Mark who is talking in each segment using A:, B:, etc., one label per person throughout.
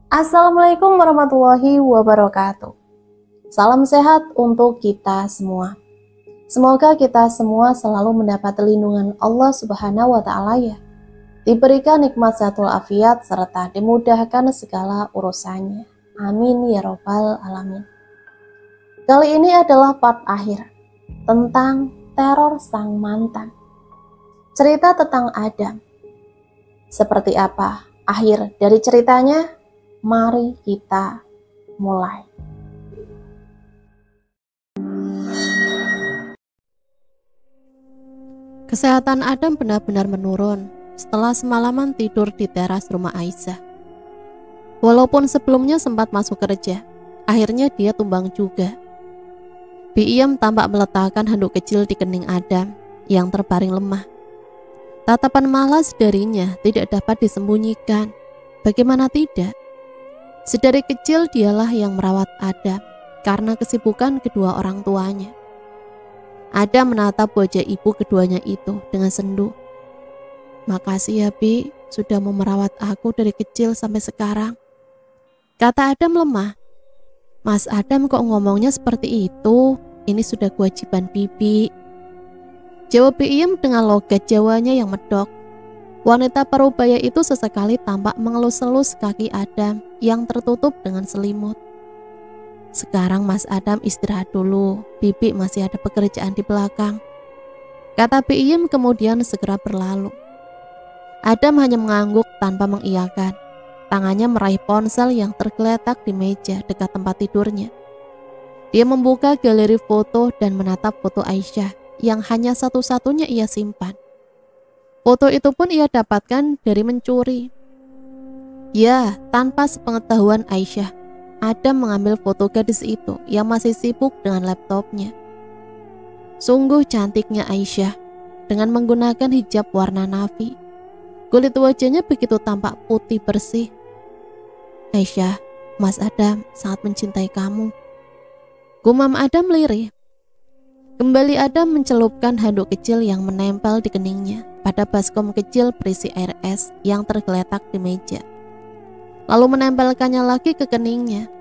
A: Assalamualaikum warahmatullahi wabarakatuh. Salam sehat untuk kita semua. Semoga kita semua selalu mendapat lindungan Allah Subhanahu wa Ta'ala ya. Diberikan nikmat sehatul afiat serta dimudahkan segala urusannya. Amin ya robbal alamin. Kali ini adalah part akhir tentang teror sang mantan. Cerita tentang Adam. Seperti apa akhir dari ceritanya? Mari kita mulai.
B: Kesehatan Adam benar-benar menurun setelah semalaman tidur di teras rumah Aisyah. Walaupun sebelumnya sempat masuk kerja, akhirnya dia tumbang juga. Bi'iyam tampak meletakkan handuk kecil di kening Adam yang terbaring lemah. Tatapan malas darinya tidak dapat disembunyikan. Bagaimana tidak? Sedari kecil dialah yang merawat Adam karena kesibukan kedua orang tuanya. Adam menatap wajah ibu keduanya itu dengan sendu. "Makasih ya Bi, sudah mau merawat aku dari kecil sampai sekarang," kata Adam lemah. "Mas Adam kok ngomongnya seperti itu? Ini sudah kewajiban Bibi," jawab Bi'iyam dengan logat Jawanya yang medok. Wanita parubaya itu sesekali tampak mengelus-elus kaki Adam yang tertutup dengan selimut. "Sekarang Mas Adam istirahat dulu, Bibi masih ada pekerjaan di belakang," kata Bi'iyam kemudian segera berlalu. Adam hanya mengangguk tanpa mengiyakan. Tangannya meraih ponsel yang tergeletak di meja dekat tempat tidurnya. Dia membuka galeri foto dan menatap foto Aisyah yang hanya satu-satunya ia simpan. Foto itu pun ia dapatkan dari mencuri. Ya, tanpa sepengetahuan Aisyah, Adam mengambil foto gadis itu yang masih sibuk dengan laptopnya. Sungguh cantiknya Aisyah dengan menggunakan hijab warna navy. Kulit wajahnya begitu tampak putih bersih. "Aisyah, Mas Adam sangat mencintai kamu," gumam Adam lirih. Kembali Adam mencelupkan handuk kecil yang menempel di keningnya pada baskom kecil berisi air es yang tergeletak di meja. Lalu menempelkannya lagi ke keningnya.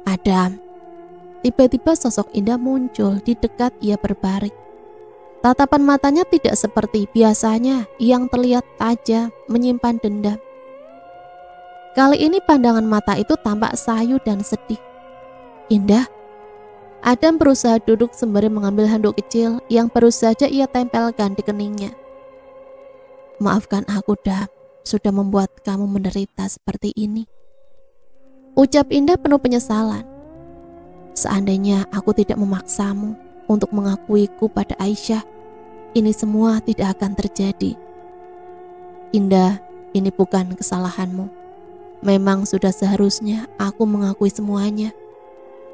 B: "Adam." Tiba-tiba sosok indah muncul di dekat ia berbaring. Tatapan matanya tidak seperti biasanya yang terlihat tajam, menyimpan dendam. Kali ini pandangan mata itu tampak sayu dan sedih. "Indah." Adam berusaha duduk sembari mengambil handuk kecil yang baru saja ia tempelkan di keningnya. "Maafkan aku, Dam, sudah membuat kamu menderita seperti ini," ucap Indah penuh penyesalan. "Seandainya aku tidak memaksamu untuk mengakuiku pada Aisyah, ini semua tidak akan terjadi." "Indah, ini bukan kesalahanmu. Memang sudah seharusnya aku mengakui semuanya.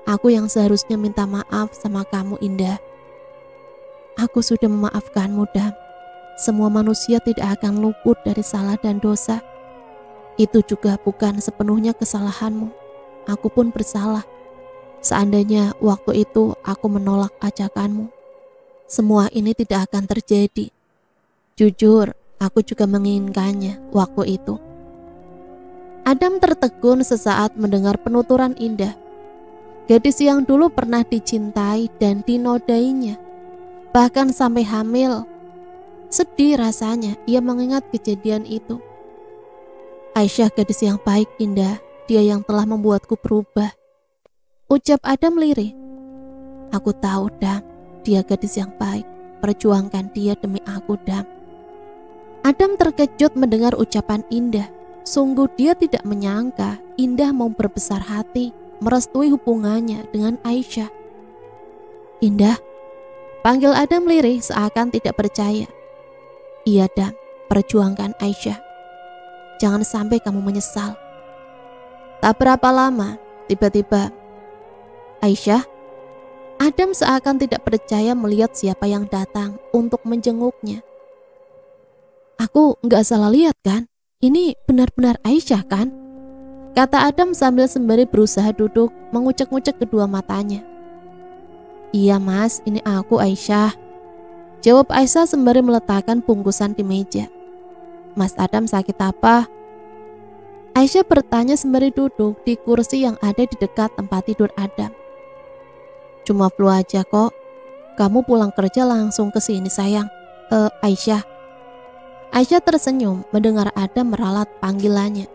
B: Aku yang seharusnya minta maaf sama kamu, Indah." "Aku sudah memaafkanmu, Dam. Semua manusia tidak akan luput dari salah dan dosa. Itu juga bukan sepenuhnya kesalahanmu. Aku pun bersalah. Seandainya waktu itu aku menolak ajakanmu, semua ini tidak akan terjadi. Jujur, aku juga menginginkannya waktu itu." Adam tertegun sesaat mendengar penuturan Indah. Gadis yang dulu pernah dicintai dan dinodainya, bahkan sampai hamil. Sedih rasanya ia mengingat kejadian itu. "Aisyah gadis yang baik, Indah. Dia yang telah membuatku berubah," ucap Adam lirih. "Aku tahu, Dam. Dia gadis yang baik. Perjuangkan dia demi aku, Dam." Adam terkejut mendengar ucapan Indah. Sungguh dia tidak menyangka Indah mau berbesar hati merestui hubungannya dengan Aisyah. "Indah," panggil Adam lirih seakan tidak percaya. "Iya, Dam, perjuangkan Aisyah. Jangan sampai kamu menyesal." Tak berapa lama, tiba-tiba, "Aisyah?" Adam seakan tidak percaya melihat siapa yang datang untuk menjenguknya. "Aku nggak salah lihat kan? Ini benar-benar Aisyah kan?" kata Adam sambil sembari berusaha duduk, mengucek-ngucek kedua matanya. "Iya Mas, ini aku Aisyah," jawab Aisyah sembari meletakkan bungkusan di meja. "Mas Adam sakit apa?" Aisyah bertanya sembari duduk di kursi yang ada di dekat tempat tidur Adam. Cuma flu aja kok. Kamu pulang kerja langsung ke sini sayang. Aisyah. Aisyah tersenyum mendengar Adam meralat panggilannya.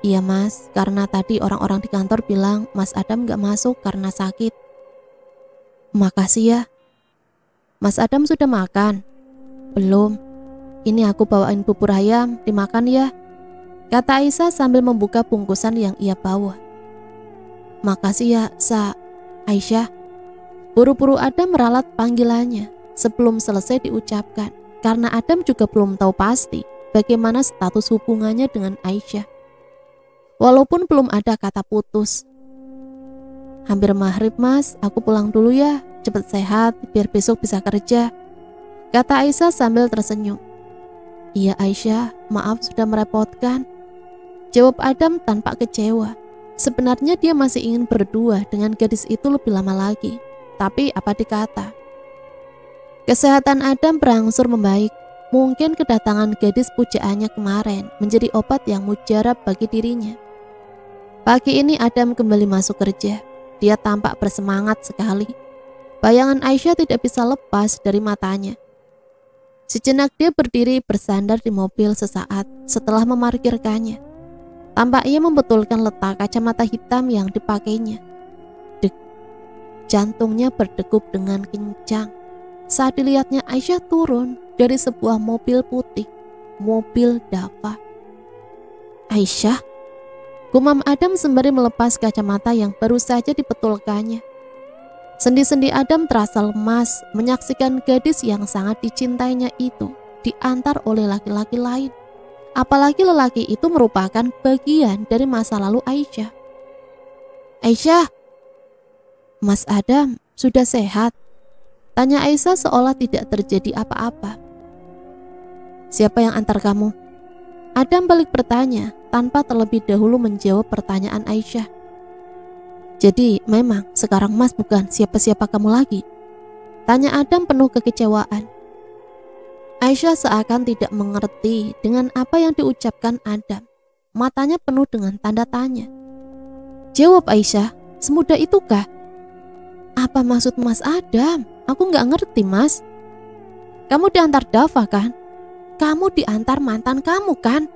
B: Iya mas, karena tadi orang-orang di kantor bilang Mas Adam gak masuk karena sakit. Makasih ya. Mas Adam sudah makan? Belum. Ini aku bawain bubur ayam, dimakan ya, kata Aisyah sambil membuka bungkusan yang ia bawa. Makasih ya, Aisyah. Buru-buru Adam meralat panggilannya sebelum selesai diucapkan, karena Adam juga belum tahu pasti bagaimana status hubungannya dengan Aisyah. Walaupun belum ada kata putus. Hampir maghrib mas, aku pulang dulu ya, cepet sehat biar besok bisa kerja, kata Aisyah sambil tersenyum. Iya Aisyah, maaf sudah merepotkan, jawab Adam tanpa kecewa. Sebenarnya dia masih ingin berdua dengan gadis itu lebih lama lagi, tapi apa dikata. Kesehatan Adam berangsur membaik. Mungkin kedatangan gadis pujaannya kemarin menjadi obat yang mujarab bagi dirinya. Pagi ini Adam kembali masuk kerja. Dia tampak bersemangat sekali. Bayangan Aisyah tidak bisa lepas dari matanya. Sejenak dia berdiri bersandar di mobil sesaat setelah memarkirkannya. Tampak ia membetulkan letak kacamata hitam yang dipakainya. Dek, jantungnya berdegup dengan kencang saat dilihatnya Aisyah turun dari sebuah mobil putih, mobil Dava. Aisyah, gumam Adam sembari melepas kacamata yang baru saja dibetulkannya. Sendi-sendi Adam terasa lemas menyaksikan gadis yang sangat dicintainya itu diantar oleh laki-laki lain. Apalagi lelaki itu merupakan bagian dari masa lalu Aisyah. Aisyah, Mas Adam sudah sehat? Tanya Aisyah seolah tidak terjadi apa-apa. Siapa yang antar kamu? Adam balik bertanya tanpa terlebih dahulu menjawab pertanyaan Aisyah. Jadi memang sekarang Mas bukan siapa-siapa kamu lagi? Tanya Adam penuh kekecewaan. Aisyah seakan tidak mengerti dengan apa yang diucapkan Adam. Matanya penuh dengan tanda tanya. Jawab Aisyah, semudah itukah? Apa maksud Mas Adam? Aku gak ngerti mas. Kamu diantar Dava kan? Kamu diantar mantan kamu kan?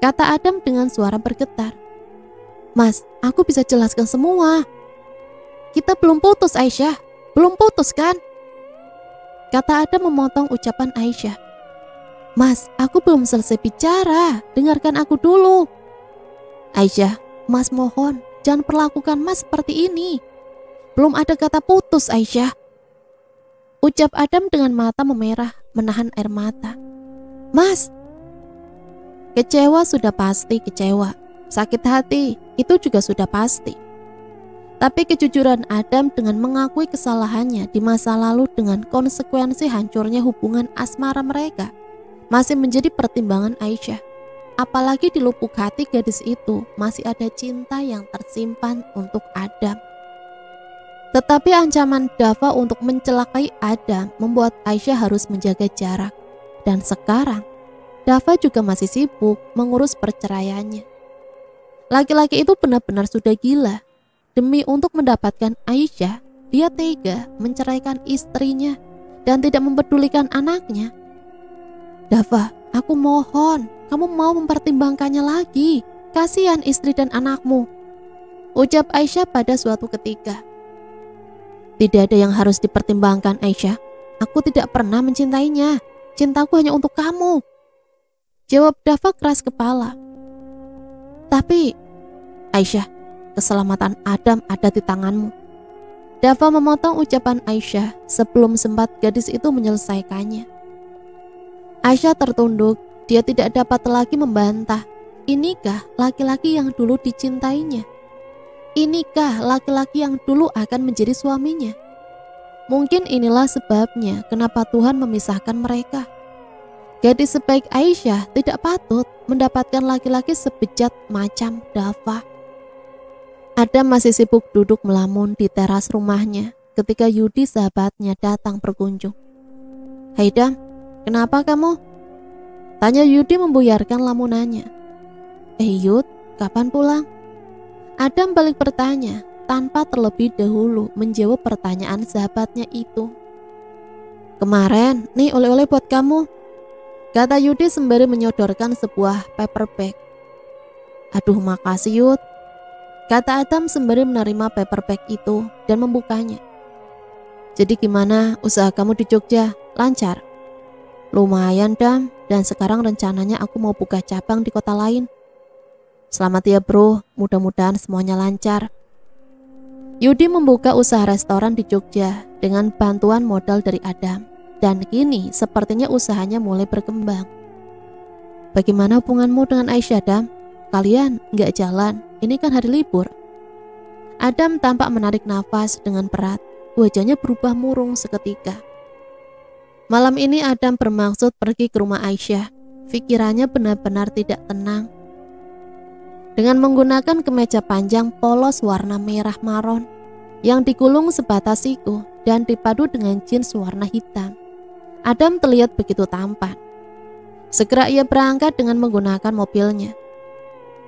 B: Kata Adam dengan suara bergetar. Mas, aku bisa jelaskan semua. Kita belum putus Aisyah. Belum putus kan? Kata Adam memotong ucapan Aisyah. Mas, aku belum selesai bicara. Dengarkan aku dulu. Aisyah, Mas mohon, jangan perlakukan Mas seperti ini. Belum ada kata putus Aisyah. Ucap Adam dengan mata memerah, menahan air mata. Mas. Kecewa sudah pasti kecewa. Sakit hati itu juga sudah pasti. Tapi kejujuran Adam dengan mengakui kesalahannya di masa lalu dengan konsekuensi hancurnya hubungan asmara mereka masih menjadi pertimbangan Aisyah. Apalagi di lubuk hati gadis itu masih ada cinta yang tersimpan untuk Adam. Tetapi ancaman Dava untuk mencelakai Adam membuat Aisyah harus menjaga jarak. Dan sekarang Dava juga masih sibuk mengurus perceraiannya. Laki-laki itu benar-benar sudah gila. Demi untuk mendapatkan Aisyah, dia tega menceraikan istrinya dan tidak mempedulikan anaknya. Dava, aku mohon, kamu mau mempertimbangkannya lagi. Kasihan istri dan anakmu. Ucap Aisyah pada suatu ketika. Tidak ada yang harus dipertimbangkan Aisyah. Aku tidak pernah mencintainya. Cintaku hanya untuk kamu. Jawab Dava keras kepala. Tapi, Aisyah, keselamatan Adam ada di tanganmu. Dava memotong ucapan Aisyah sebelum sempat gadis itu menyelesaikannya. Aisyah tertunduk, dia tidak dapat lagi membantah. Inikah laki-laki yang dulu dicintainya? Inikah laki-laki yang dulu akan menjadi suaminya? Mungkin inilah sebabnya kenapa Tuhan memisahkan mereka. Gadis sebaik Aisyah tidak patut mendapatkan laki-laki sebejat macam Dava. Adam masih sibuk duduk melamun di teras rumahnya ketika Yudi sahabatnya datang berkunjung. Hai Dam, kenapa kamu? Tanya Yudi membuyarkan lamunannya. Yud, kapan pulang? Adam balik bertanya tanpa terlebih dahulu menjawab pertanyaan sahabatnya itu. Kemarin, nih oleh-oleh buat kamu, kata Yudi sembari menyodorkan sebuah paper bag. Aduh makasih Yud, kata Adam sembari menerima paper bag itu dan membukanya. Jadi gimana usaha kamu di Jogja? Lancar? Lumayan Dam, dan sekarang rencananya aku mau buka cabang di kota lain. Selamat ya bro, mudah-mudahan semuanya lancar. Yudi membuka usaha restoran di Jogja dengan bantuan modal dari Adam. Dan kini sepertinya usahanya mulai berkembang. Bagaimana hubunganmu dengan Aisyah Dam? Kalian nggak jalan, ini kan hari libur. Adam tampak menarik nafas dengan berat. Wajahnya berubah murung seketika. Malam ini Adam bermaksud pergi ke rumah Aisyah. Pikirannya benar-benar tidak tenang. Dengan menggunakan kemeja panjang polos warna merah maron yang digulung sebatas siku dan dipadu dengan jeans warna hitam, Adam terlihat begitu tampan. Segera ia berangkat dengan menggunakan mobilnya.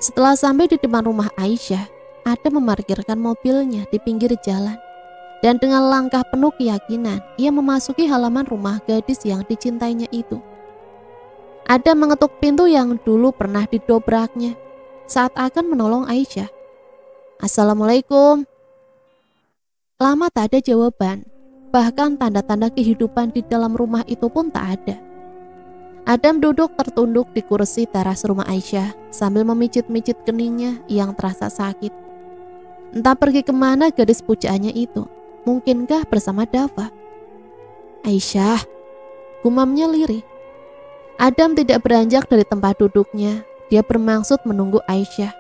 B: Setelah sampai di depan rumah Aisyah, Adam memarkirkan mobilnya di pinggir jalan. Dan dengan langkah penuh keyakinan, ia memasuki halaman rumah gadis yang dicintainya itu. Adam mengetuk pintu yang dulu pernah didobraknya saat akan menolong Aisyah. Assalamualaikum. Lama tak ada jawaban, bahkan tanda-tanda kehidupan di dalam rumah itu pun tak ada. Adam duduk tertunduk di kursi teras rumah Aisyah sambil memijit-mijit keningnya yang terasa sakit. Entah pergi kemana gadis pujaannya itu. Mungkinkah bersama Dava? Aisyah, gumamnya lirih. Adam tidak beranjak dari tempat duduknya. Dia bermaksud menunggu Aisyah.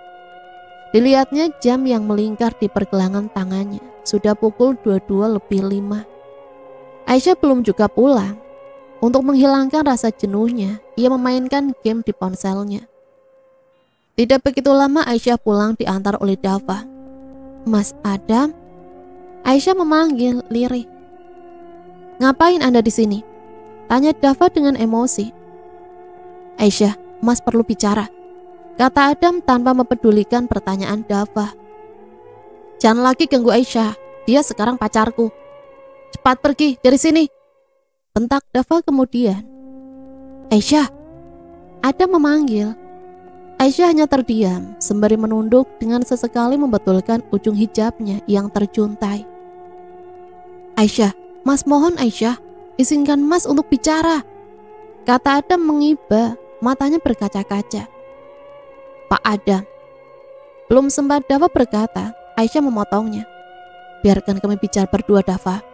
B: Dilihatnya jam yang melingkar di pergelangan tangannya. Sudah pukul 22:05. Aisyah belum juga pulang. Untuk menghilangkan rasa jenuhnya, ia memainkan game di ponselnya. Tidak begitu lama Aisyah pulang diantar oleh Dava. Mas Adam? Aisyah memanggil lirih. Ngapain Anda di sini? Tanya Dava dengan emosi. Aisyah, Mas perlu bicara, kata Adam tanpa mempedulikan pertanyaan Dava. Jangan lagi ganggu Aisyah, dia sekarang pacarku. Cepat pergi dari sini, bentak Dava kemudian. Aisyah, Adam memanggil. Aisyah hanya terdiam sembari menunduk dengan sesekali membetulkan ujung hijabnya yang terjuntai. Aisyah, Mas mohon Aisyah, izinkan Mas untuk bicara, kata Adam mengiba, matanya berkaca-kaca. Pak Adam. Belum sempat Dava berkata, Aisyah memotongnya. Biarkan kami bicara berdua Dava.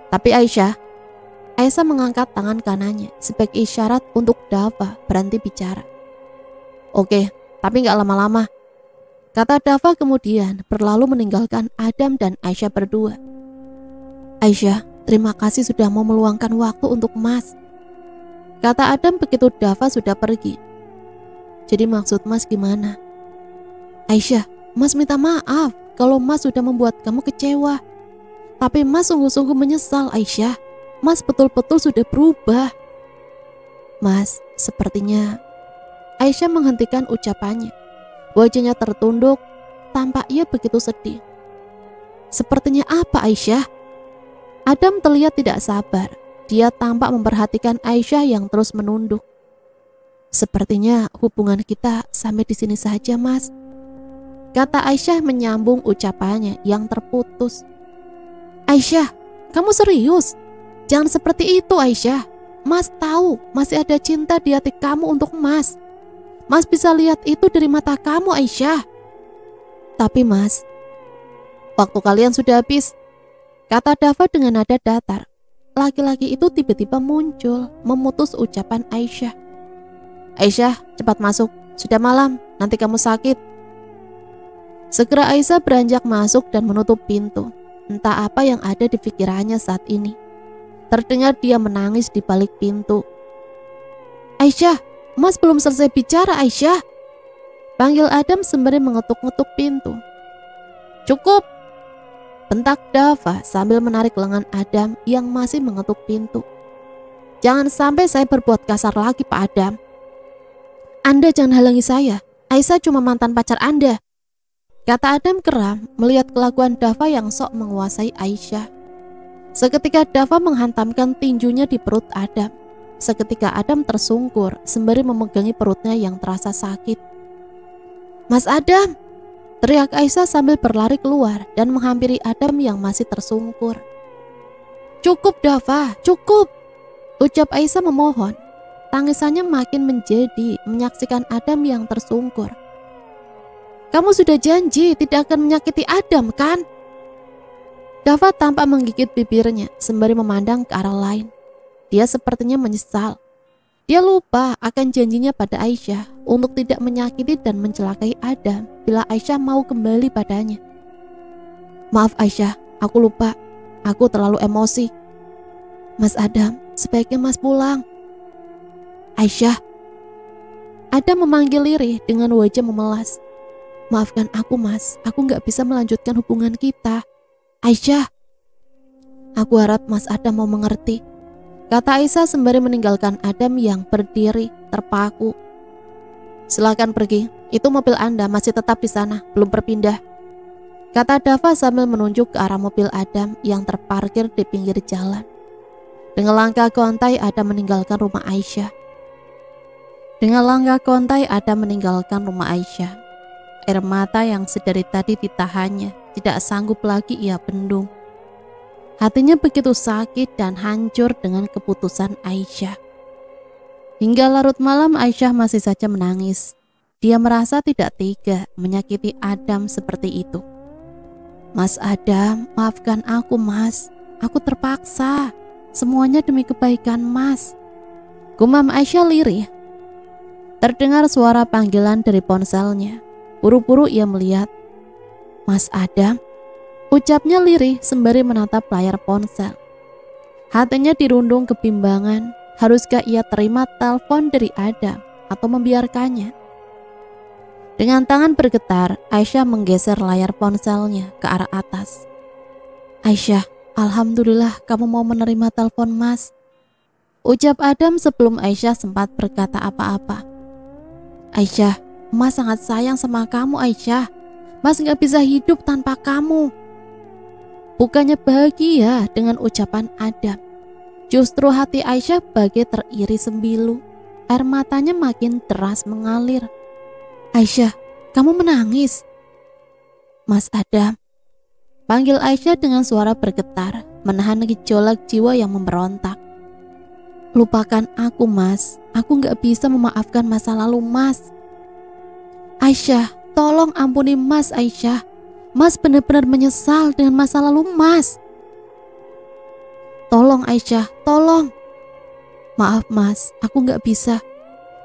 B: Tapi Aisyah mengangkat tangan kanannya sebagai isyarat untuk Dava berhenti bicara. Oke, tapi gak lama-lama, kata Dava kemudian berlalu meninggalkan Adam dan Aisyah berdua. Aisyah, terima kasih sudah mau meluangkan waktu untuk Mas, kata Adam begitu Dava sudah pergi. Jadi maksud Mas gimana? Aisyah, Mas minta maaf kalau Mas sudah membuat kamu kecewa. Tapi Mas sungguh-sungguh menyesal Aisyah. Mas betul-betul sudah berubah. Mas, sepertinya Aisyah menghentikan ucapannya. Wajahnya tertunduk, tampak ia begitu sedih. Sepertinya apa Aisyah? Adam terlihat tidak sabar. Dia tampak memperhatikan Aisyah yang terus menunduk. Sepertinya hubungan kita sampai di sini saja, Mas, kata Aisyah menyambung ucapannya yang terputus. Aisyah, kamu serius? Jangan seperti itu Aisyah. Mas tahu masih ada cinta di hati kamu untuk Mas. Mas bisa lihat itu dari mata kamu Aisyah. Tapi Mas, waktu kalian sudah habis, kata Dava dengan nada datar. Laki-laki itu tiba-tiba muncul, memutus ucapan Aisyah. Aisyah, cepat masuk, sudah malam, nanti kamu sakit. Segera Aisyah beranjak masuk dan menutup pintu. Entah apa yang ada di pikirannya saat ini. Terdengar dia menangis di balik pintu. Aisyah, Mas belum selesai bicara Aisyah, panggil Adam sembari mengetuk-ngetuk pintu. Cukup, bentak Dava sambil menarik lengan Adam yang masih mengetuk pintu. Jangan sampai saya berbuat kasar lagi Pak Adam. Anda jangan halangi saya. Aisyah cuma mantan pacar Anda, kata Adam geram melihat kelakuan Dava yang sok menguasai Aisyah. Seketika Dava menghantamkan tinjunya di perut Adam. Seketika Adam tersungkur sembari memegangi perutnya yang terasa sakit. Mas Adam, teriak Aisyah sambil berlari keluar dan menghampiri Adam yang masih tersungkur. Cukup Dava, cukup, ucap Aisyah memohon. Tangisannya makin menjadi menyaksikan Adam yang tersungkur. Kamu sudah janji tidak akan menyakiti Adam, kan? Dava tampak menggigit bibirnya sembari memandang ke arah lain. Dia sepertinya menyesal. Dia lupa akan janjinya pada Aisyah untuk tidak menyakiti dan mencelakai Adam bila Aisyah mau kembali padanya. Maaf Aisyah, aku lupa. Aku terlalu emosi. Mas Adam, sebaiknya Mas pulang. Aisyah. Adam memanggil lirih dengan wajah memelas. Maafkan aku Mas, aku gak bisa melanjutkan hubungan kita. Aisyah. Aku harap Mas Adam mau mengerti, kata Aisyah sembari meninggalkan Adam yang berdiri terpaku. Silakan pergi, itu mobil Anda masih tetap di sana, belum berpindah, kata Dava sambil menunjuk ke arah mobil Adam yang terparkir di pinggir jalan. Dengan langkah kontai Adam meninggalkan rumah Aisyah. Air mata yang sedari tadi ditahannya tidak sanggup lagi ia bendung. Hatinya begitu sakit dan hancur dengan keputusan Aisyah. Hingga larut malam Aisyah masih saja menangis. Dia merasa tidak tega menyakiti Adam seperti itu. Mas Adam, maafkan aku Mas. Aku terpaksa. Semuanya demi kebaikan Mas, gumam Aisyah lirih. Terdengar suara panggilan dari ponselnya. Buru-buru ia melihat. Mas Adam, ucapnya lirih sembari menatap layar ponsel. Hatinya dirundung kebimbangan. Haruskah ia terima telepon dari Adam atau membiarkannya? Dengan tangan bergetar, Aisyah menggeser layar ponselnya ke arah atas. Aisyah, alhamdulillah kamu mau menerima telepon Mas, ucap Adam sebelum Aisyah sempat berkata apa-apa. Aisyah, Mas sangat sayang sama kamu Aisyah. Mas gak bisa hidup tanpa kamu. Bukannya bahagia dengan ucapan Adam, justru hati Aisyah bagai teriris sembilu. Air matanya makin deras mengalir. Aisyah, kamu menangis? Mas Adam, panggil Aisyah dengan suara bergetar, menahan gejolak jiwa yang memberontak. Lupakan aku Mas, aku gak bisa memaafkan masa lalu Mas. Aisyah, tolong ampuni Mas Aisyah. Mas benar-benar menyesal dengan masa lalu Mas. Tolong Aisyah, tolong. Maaf Mas, aku gak bisa,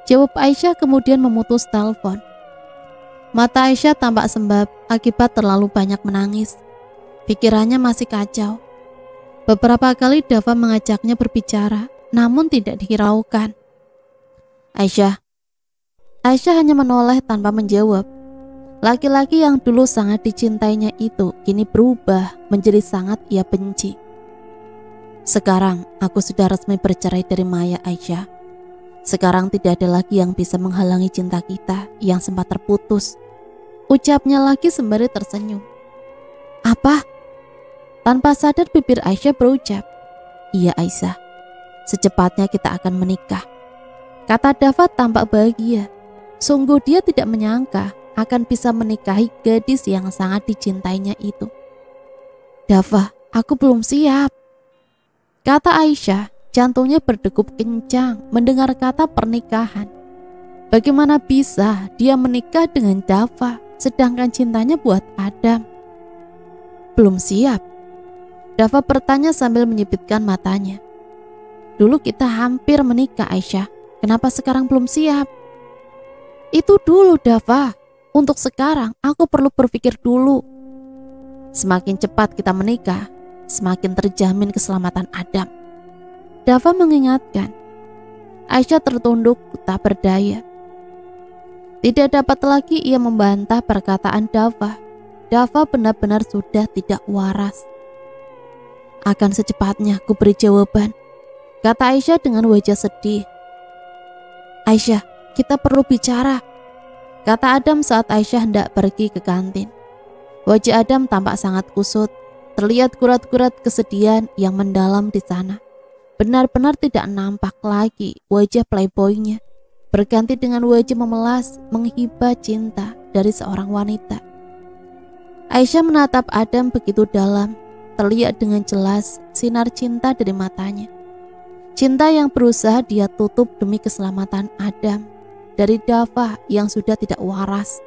B: jawab Aisyah kemudian memutus telepon. Mata Aisyah tampak sembab akibat terlalu banyak menangis. Pikirannya masih kacau. Beberapa kali Dava mengajaknya berbicara, namun tidak dihiraukan. Aisyah hanya menoleh tanpa menjawab. Laki-laki yang dulu sangat dicintainya itu kini berubah menjadi sangat ia benci. Sekarang aku sudah resmi bercerai dari Maya Aisyah. Sekarang tidak ada lagi yang bisa menghalangi cinta kita yang sempat terputus, ucapnya lagi sembari tersenyum. Apa? Tanpa sadar bibir Aisyah berucap, iya Aisyah, secepatnya kita akan menikah, kata Dava tampak bahagia. Sungguh dia tidak menyangka akan bisa menikahi gadis yang sangat dicintainya itu. Dava, aku belum siap, kata Aisyah. Jantungnya berdegup kencang mendengar kata pernikahan. Bagaimana bisa dia menikah dengan Dava sedangkan cintanya buat Adam? Belum siap, Dava bertanya sambil menyipitkan matanya. Dulu kita hampir menikah Aisyah, kenapa sekarang belum siap? Itu dulu Dava, untuk sekarang aku perlu berpikir dulu. Semakin cepat kita menikah, semakin terjamin keselamatan Adam, Dava mengingatkan. Aisyah tertunduk tak berdaya. Tidak dapat lagi ia membantah perkataan Dava. Dava benar-benar sudah tidak waras. Akan secepatnya ku beri jawaban, kata Aisyah dengan wajah sedih. Aisyah, kita perlu bicara. kata Adam saat Aisyah hendak pergi ke kantin. Wajah Adam tampak sangat kusut, terlihat kurat-kurat kesedihan yang mendalam di sana. Benar-benar tidak nampak lagi wajah playboynya, berganti dengan wajah memelas menghibah cinta dari seorang wanita. Aisyah menatap Adam begitu dalam, terlihat dengan jelas sinar cinta dari matanya. Cinta yang berusaha dia tutup demi keselamatan Adam dari Dava yang sudah tidak waras.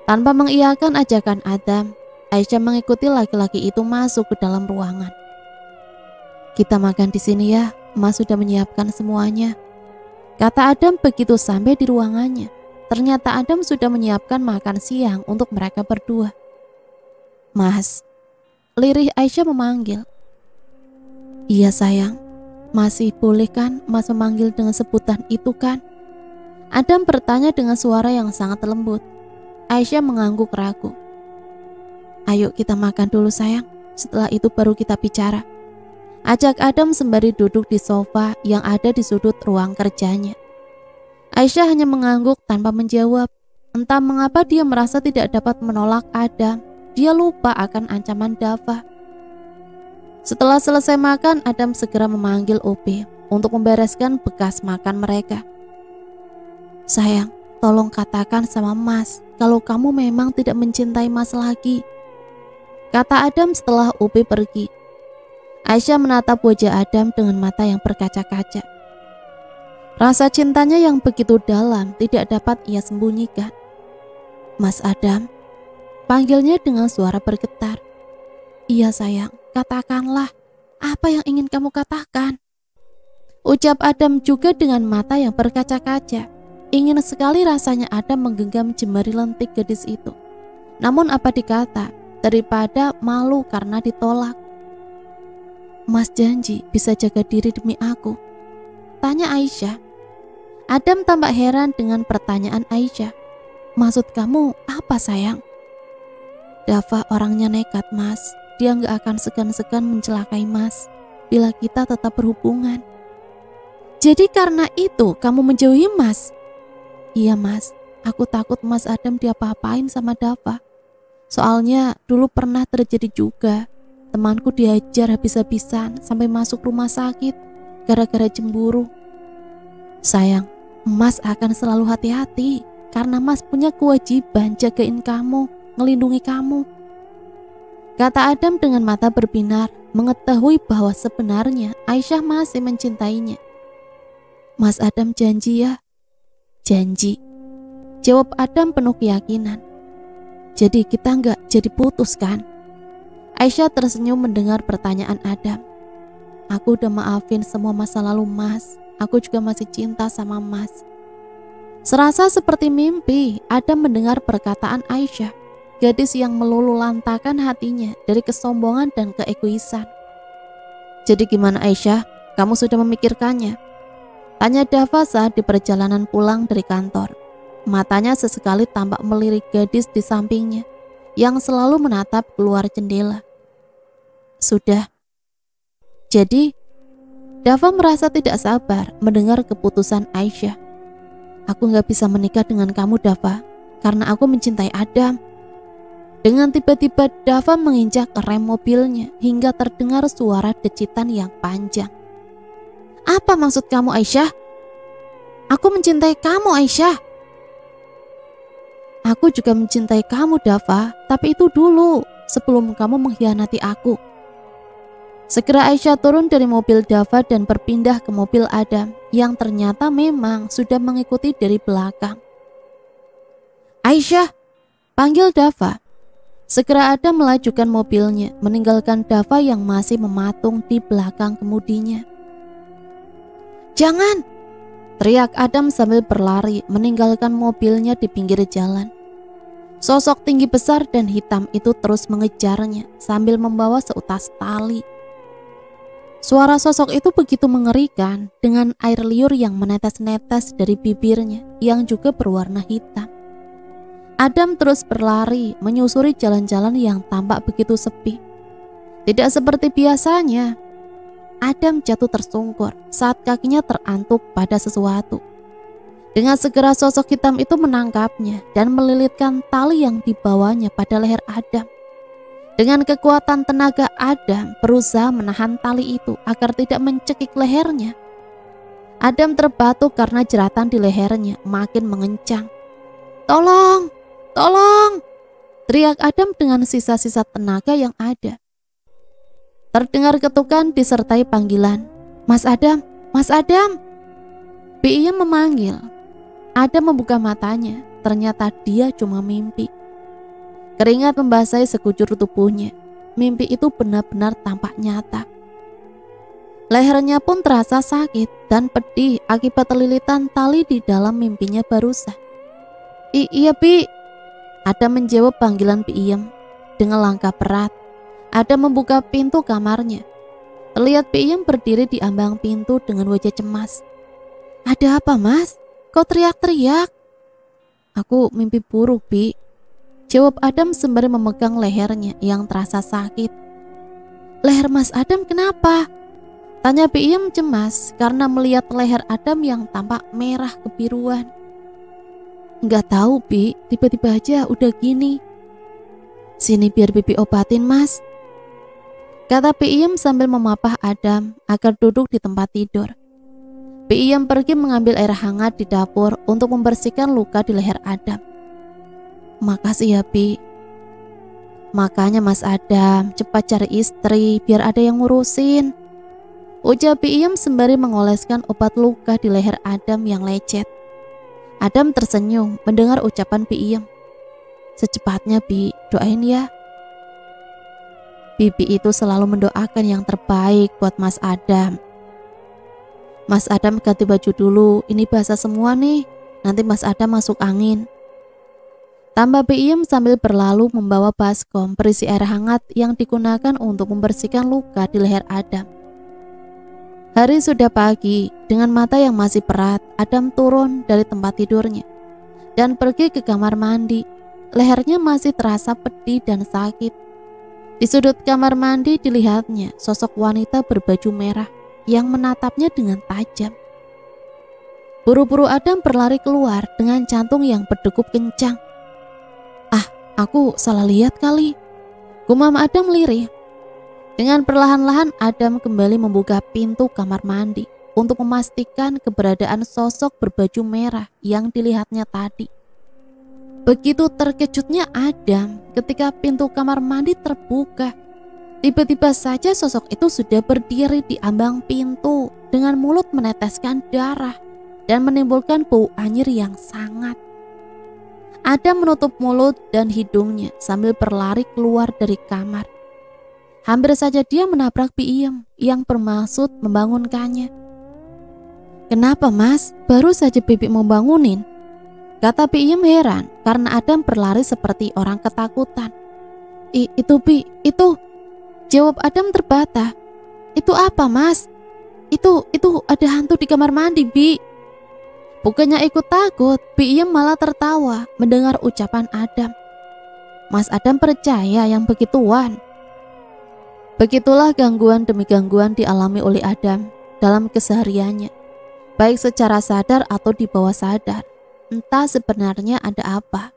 B: Tanpa mengiyakan ajakan Adam, Aisyah mengikuti laki-laki itu masuk ke dalam ruangan. Kita makan di sini ya, Mas sudah menyiapkan semuanya, kata Adam begitu sampai di ruangannya. Ternyata Adam sudah menyiapkan makan siang untuk mereka berdua. Mas, lirih Aisyah memanggil. Iya sayang, masih boleh kan Mas memanggil dengan sebutan itu kan? Adam bertanya dengan suara yang sangat lembut. Aisyah mengangguk ragu. Ayo kita makan dulu sayang, setelah itu baru kita bicara, ajak Adam sembari duduk di sofa yang ada di sudut ruang kerjanya. Aisyah hanya mengangguk tanpa menjawab. Entah mengapa dia merasa tidak dapat menolak Adam. Dia lupa akan ancaman Dava. Setelah selesai makan, Adam segera memanggil Upi untuk membereskan bekas makan mereka. Sayang, tolong katakan sama Mas kalau kamu memang tidak mencintai Mas lagi, kata Adam setelah Upi pergi. Aisyah menatap wajah Adam dengan mata yang berkaca-kaca. Rasa cintanya yang begitu dalam tidak dapat ia sembunyikan. Mas Adam, panggilnya dengan suara bergetar. Iya sayang, katakanlah apa yang ingin kamu katakan, ucap Adam juga dengan mata yang berkaca-kaca. Ingin sekali rasanya Adam menggenggam jemari lentik gadis itu. Namun apa dikata, daripada malu karena ditolak. Mas janji bisa jaga diri demi aku, tanya Aisyah. Adam tampak heran dengan pertanyaan Aisyah. Maksud kamu apa sayang? Dava orangnya nekat Mas. Dia gak akan segan-segan mencelakai Mas bila kita tetap berhubungan. Jadi karena itu kamu menjauhi Mas? Iya Mas, aku takut Mas Adam diapa-apain sama Dava. Soalnya dulu pernah terjadi juga. Temanku dihajar habis-habisan sampai masuk rumah sakit gara-gara cemburu. Sayang, Mas akan selalu hati-hati karena Mas punya kewajiban jagain kamu, ngelindungi kamu, kata Adam dengan mata berbinar, mengetahui bahwa sebenarnya Aisyah masih mencintainya. Mas Adam janji ya? Janji, jawab Adam penuh keyakinan. Jadi kita nggak jadi putus kan? Aisyah tersenyum mendengar pertanyaan Adam. Aku udah maafin semua masa lalu Mas. Aku juga masih cinta sama Mas. Serasa seperti mimpi, Adam mendengar perkataan Aisyah, gadis yang meluluhlantakan hatinya dari kesombongan dan keegoisan. Jadi gimana Aisyah? Kamu sudah memikirkannya? Tanya Dava saat di perjalanan pulang dari kantor. Matanya sesekali tampak melirik gadis di sampingnya yang selalu menatap keluar jendela. Sudah. Jadi, Dava merasa tidak sabar mendengar keputusan Aisyah. Aku gak bisa menikah dengan kamu Dava, karena aku mencintai Adam. Dengan tiba-tiba Dava menginjak rem mobilnya hingga terdengar suara decitan yang panjang. Apa maksud kamu Aisyah? Aku mencintai kamu Aisyah. Aku juga mencintai kamu Dava, tapi itu dulu, sebelum kamu mengkhianati aku. Segera Aisyah turun dari mobil Dava dan berpindah ke mobil Adam yang ternyata memang sudah mengikuti dari belakang. Aisyah, panggil Dava. Segera Adam melajukan mobilnya, meninggalkan Dava yang masih mematung di belakang kemudinya. Jangan! Teriak Adam sambil berlari meninggalkan mobilnya di pinggir jalan. Sosok tinggi besar dan hitam itu terus mengejarnya sambil membawa seutas tali. Suara sosok itu begitu mengerikan dengan air liur yang menetes-netes dari bibirnya yang juga berwarna hitam. Adam terus berlari menyusuri jalan-jalan yang tampak begitu sepi. Tidak seperti biasanya. Adam jatuh tersungkur saat kakinya terantuk pada sesuatu. Dengan segera sosok hitam itu menangkapnya dan melilitkan tali yang dibawanya pada leher Adam. Dengan kekuatan tenaga, Adam berusaha menahan tali itu agar tidak mencekik lehernya. Adam terbatuk karena jeratan di lehernya makin mengencang. "Tolong! Tolong!" teriak Adam dengan sisa-sisa tenaga yang ada. Terdengar ketukan disertai panggilan, "Mas Adam! Mas Adam!" Iyam memanggil. Adam membuka matanya, ternyata dia cuma mimpi. Keringat membasahi sekujur tubuhnya. Mimpi itu benar-benar tampak nyata. Lehernya pun terasa sakit dan pedih akibat terlilitan tali di dalam mimpinya barusan. Iya, Pi." Adam menjawab panggilan Iyam dengan langkah berat. Adam membuka pintu kamarnya. Terlihat Iyam berdiri di ambang pintu dengan wajah cemas. "Ada apa, Mas? Kok teriak-teriak?" "Aku mimpi buruk, Pi," jawab Adam sembari memegang lehernya yang terasa sakit. "Leher Mas Adam kenapa?" tanya Iyam cemas karena melihat leher Adam yang tampak merah kebiruan. "Nggak tahu, Pi, tiba-tiba aja udah gini." "Sini biar Bibi obatin, Mas," kata Iyam sambil memapah Adam agar duduk di tempat tidur. Iyam pergi mengambil air hangat di dapur untuk membersihkan luka di leher Adam. "Makasih ya, Pi." "Makanya Mas Adam cepat cari istri biar ada yang ngurusin," ujar Iyam sembari mengoleskan obat luka di leher Adam yang lecet. Adam tersenyum mendengar ucapan Iyam. "Secepatnya, Bi, doain ya." Bibi itu selalu mendoakan yang terbaik buat Mas Adam. "Mas Adam ganti baju dulu, ini basah semua nih, nanti Mas Adam masuk angin," tambah Iyam sambil berlalu membawa baskom berisi air hangat yang digunakan untuk membersihkan luka di leher Adam. Hari sudah pagi, dengan mata yang masih perat, Adam turun dari tempat tidurnya dan pergi ke kamar mandi. Lehernya masih terasa pedih dan sakit. Di sudut kamar mandi dilihatnya sosok wanita berbaju merah yang menatapnya dengan tajam. Buru-buru Adam berlari keluar dengan jantung yang berdegup kencang. Aku salah lihat kali, gumam Adam lirih. Dengan perlahan-lahan Adam kembali membuka pintu kamar mandi untuk memastikan keberadaan sosok berbaju merah yang dilihatnya tadi. Begitu terkejutnya Adam ketika pintu kamar mandi terbuka. Tiba-tiba saja sosok itu sudah berdiri di ambang pintu dengan mulut meneteskan darah dan menimbulkan bau anyir yang sangat. Adam menutup mulut dan hidungnya sambil berlari keluar dari kamar. Hampir saja dia menabrak Iyam yang bermaksud membangunkannya. "Kenapa, Mas? Baru saja Bibi mau bangunin," kata Iyam heran karena Adam berlari seperti orang ketakutan. Itu Bi, itu," jawab Adam terbata. "Itu apa, Mas?" Itu ada hantu di kamar mandi, Bi." Bukannya ikut takut, Iyam malah tertawa mendengar ucapan Adam. Mas Adam percaya yang begituan. Begitulah gangguan demi gangguan dialami oleh Adam dalam kesehariannya, baik secara sadar atau di bawah sadar. Entah sebenarnya ada apa.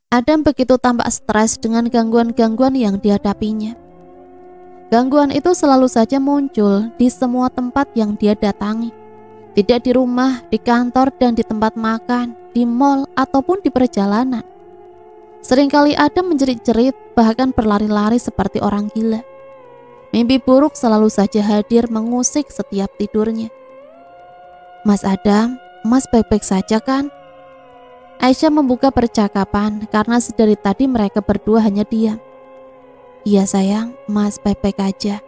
B: Adam begitu tampak stres dengan gangguan-gangguan yang dihadapinya. Gangguan itu selalu saja muncul di semua tempat yang dia datangi. Tidak di rumah, di kantor, dan di tempat makan, di mal, ataupun di perjalanan. Seringkali Adam menjerit-jerit, bahkan berlari-lari seperti orang gila. Mimpi buruk selalu saja hadir mengusik setiap tidurnya. "Mas Adam, Mas baik-baik saja kan?" Aisyah membuka percakapan karena sedari tadi mereka berdua hanya diam. "Iya sayang, Mas baik-baik aja."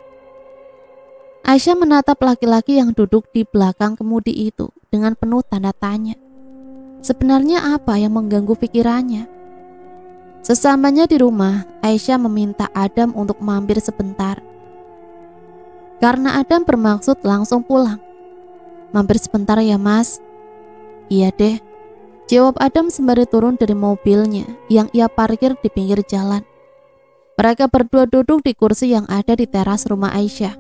B: Aisyah menatap laki-laki yang duduk di belakang kemudi itu dengan penuh tanda tanya. Sebenarnya apa yang mengganggu pikirannya? Sesamanya di rumah, Aisyah meminta Adam untuk mampir sebentar. Karena Adam bermaksud langsung pulang. "Mampir sebentar ya, Mas?" "Iya deh," jawab Adam sembari turun dari mobilnya yang ia parkir di pinggir jalan. Mereka berdua duduk di kursi yang ada di teras rumah Aisyah.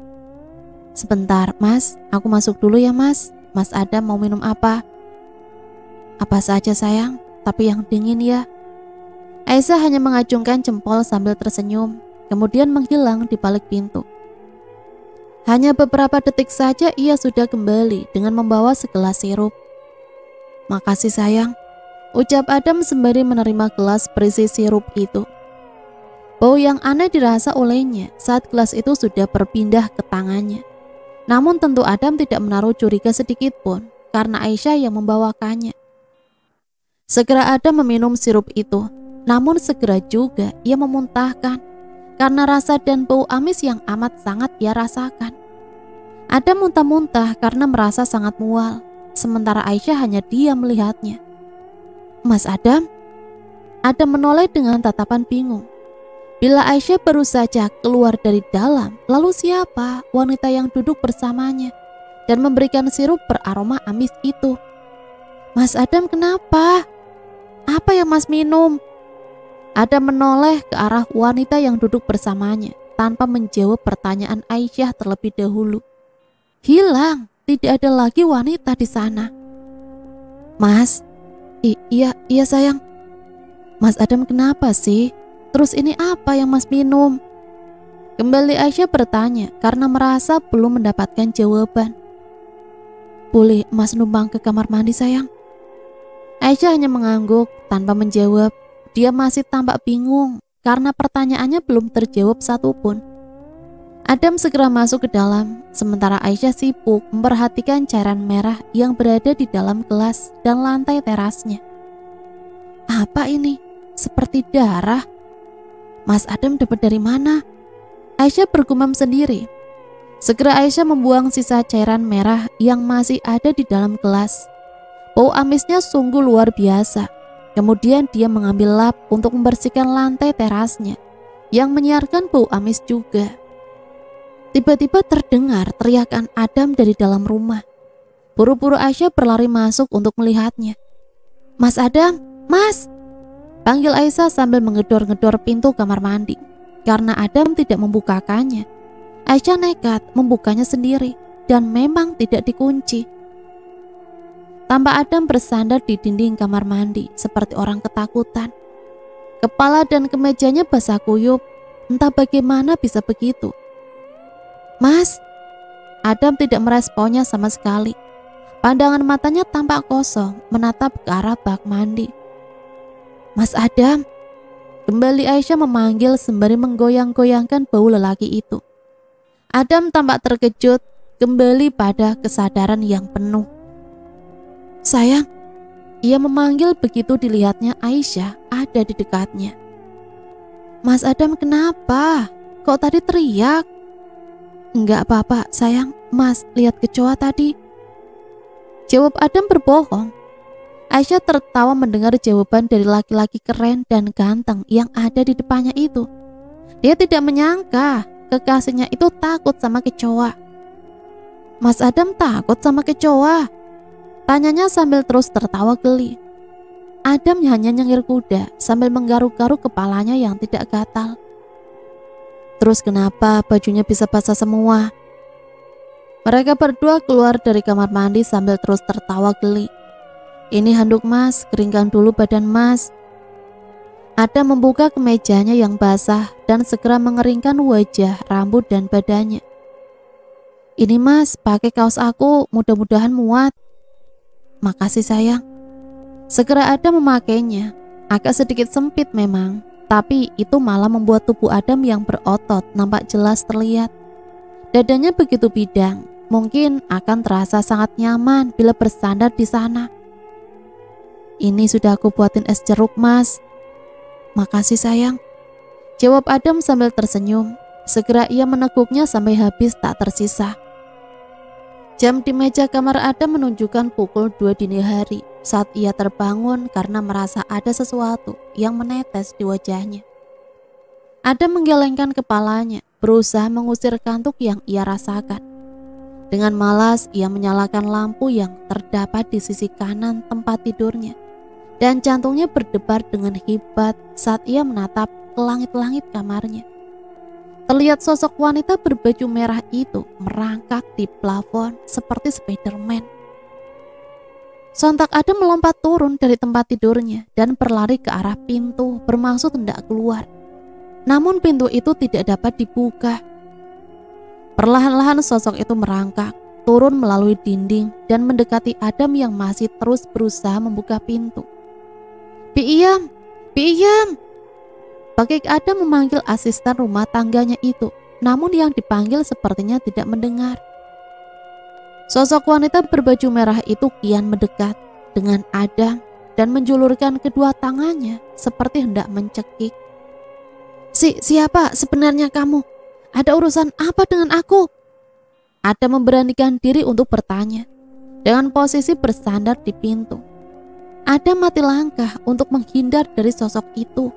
B: "Sebentar, Mas, aku masuk dulu ya, Mas. Mas Adam mau minum apa?" Apa saja sayang, tapi yang dingin ya. Aisyah hanya mengacungkan jempol sambil tersenyum, kemudian menghilang di balik pintu. Hanya beberapa detik saja ia sudah kembali dengan membawa segelas sirup. Makasih sayang, ucap Adam sembari menerima gelas berisi sirup itu. Bau yang aneh dirasa olehnya saat gelas itu sudah berpindah ke tangannya. Namun tentu Adam tidak menaruh curiga sedikit pun karena Aisyah yang membawakannya. Segera Adam meminum sirup itu, namun segera juga ia memuntahkan karena rasa dan bau amis yang amat sangat ia rasakan. Adam muntah-muntah karena merasa sangat mual, sementara Aisyah hanya diam melihatnya. Mas Adam? Adam menoleh dengan tatapan bingung. Bila Aisyah baru saja keluar dari dalam, lalu siapa wanita yang duduk bersamanya dan memberikan sirup beraroma amis itu? Mas Adam kenapa? Apa yang Mas minum? Adam menoleh ke arah wanita yang duduk bersamanya tanpa menjawab pertanyaan Aisyah terlebih dahulu. Hilang, tidak ada lagi wanita di sana. Mas, iya sayang. Mas Adam kenapa sih? Terus ini apa yang Mas minum? Kembali Aisyah bertanya karena merasa belum mendapatkan jawaban. Boleh Mas numpang ke kamar mandi sayang? Aisyah hanya mengangguk tanpa menjawab. Dia masih tampak bingung karena pertanyaannya belum terjawab satupun. Adam segera masuk ke dalam, sementara Aisyah sibuk memperhatikan cairan merah yang berada di dalam gelas dan lantai terasnya. Apa ini? Seperti darah. Mas Adam dapat dari mana? Aisyah bergumam sendiri. Segera Aisyah membuang sisa cairan merah yang masih ada di dalam gelas. Bau amisnya sungguh luar biasa. Kemudian dia mengambil lap untuk membersihkan lantai terasnya yang menyiarkan bau amis juga. Tiba-tiba terdengar teriakan Adam dari dalam rumah. Buru-buru Aisyah berlari masuk untuk melihatnya. Mas Adam, Mas! Panggil Aisyah sambil menggedor-gedor pintu kamar mandi. Karena Adam tidak membukakannya, Aisyah nekat membukanya sendiri dan memang tidak dikunci. Tampak Adam bersandar di dinding kamar mandi seperti orang ketakutan. Kepala dan kemejanya basah kuyup, entah bagaimana bisa begitu. Mas, Adam tidak meresponnya sama sekali. Pandangan matanya tampak kosong menatap ke arah bak mandi. Mas Adam, kembali Aisyah memanggil sembari menggoyang-goyangkan bau lelaki itu. Adam tampak terkejut kembali pada kesadaran yang penuh. Sayang, ia memanggil begitu dilihatnya Aisyah ada di dekatnya. Mas Adam kenapa? Kok tadi teriak? Enggak apa-apa sayang, Mas lihat kecoa tadi. Jawab Adam berbohong. Aisyah tertawa mendengar jawaban dari laki-laki keren dan ganteng yang ada di depannya itu. Dia tidak menyangka kekasihnya itu takut sama kecoa. Mas Adam takut sama kecoa? Tanyanya sambil terus tertawa geli. Adam hanya nyengir kuda sambil menggaruk-garuk kepalanya yang tidak gatal. Terus kenapa bajunya bisa basah semua? Mereka berdua keluar dari kamar mandi sambil terus tertawa geli. Ini handuk Mas, keringkan dulu badan Mas. Adam membuka kemejanya yang basah dan segera mengeringkan wajah, rambut dan badannya. Ini Mas, pakai kaos aku, mudah-mudahan muat. Makasih sayang. Segera Adam memakainya. Agak sedikit sempit memang, tapi itu malah membuat tubuh Adam yang berotot nampak jelas terlihat. Dadanya begitu bidang, mungkin akan terasa sangat nyaman bila bersandar di sana. Ini sudah aku buatin es jeruk Mas. Makasih sayang. Jawab Adam sambil tersenyum. Segera ia meneguknya sampai habis tak tersisa. Jam di meja kamar Adam menunjukkan pukul 2 dini hari saat ia terbangun karena merasa ada sesuatu yang menetes di wajahnya. Adam menggelengkan kepalanya, berusaha mengusir kantuk yang ia rasakan. Dengan malas ia menyalakan lampu yang terdapat di sisi kanan tempat tidurnya, dan jantungnya berdebar dengan hebat saat ia menatap ke langit-langit kamarnya. Terlihat sosok wanita berbaju merah itu merangkak di plafon seperti Spiderman. Sontak Adam melompat turun dari tempat tidurnya dan berlari ke arah pintu bermaksud hendak keluar. Namun pintu itu tidak dapat dibuka. Perlahan-lahan sosok itu merangkak, turun melalui dinding dan mendekati Adam yang masih terus berusaha membuka pintu. Bi'iyam, Bi'iyam. Bagik Adam memanggil asisten rumah tangganya itu, namun yang dipanggil sepertinya tidak mendengar. Sosok wanita berbaju merah itu kian mendekat dengan Adam dan menjulurkan kedua tangannya seperti hendak mencekik. Siapa sebenarnya kamu? Ada urusan apa dengan aku? Adam memberanikan diri untuk bertanya dengan posisi bersandar di pintu. Adam mati langkah untuk menghindar dari sosok itu.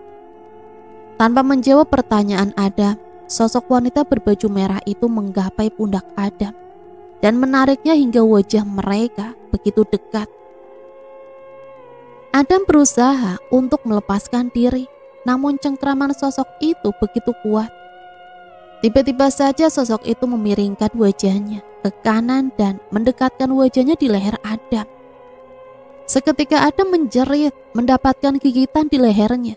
B: Tanpa menjawab pertanyaan Adam, sosok wanita berbaju merah itu menggapai pundak Adam dan menariknya hingga wajah mereka begitu dekat. Adam berusaha untuk melepaskan diri, namun cengkraman sosok itu begitu kuat. Tiba-tiba saja sosok itu memiringkan wajahnya ke kanan dan mendekatkan wajahnya di leher Adam. Seketika Adam menjerit, mendapatkan gigitan di lehernya.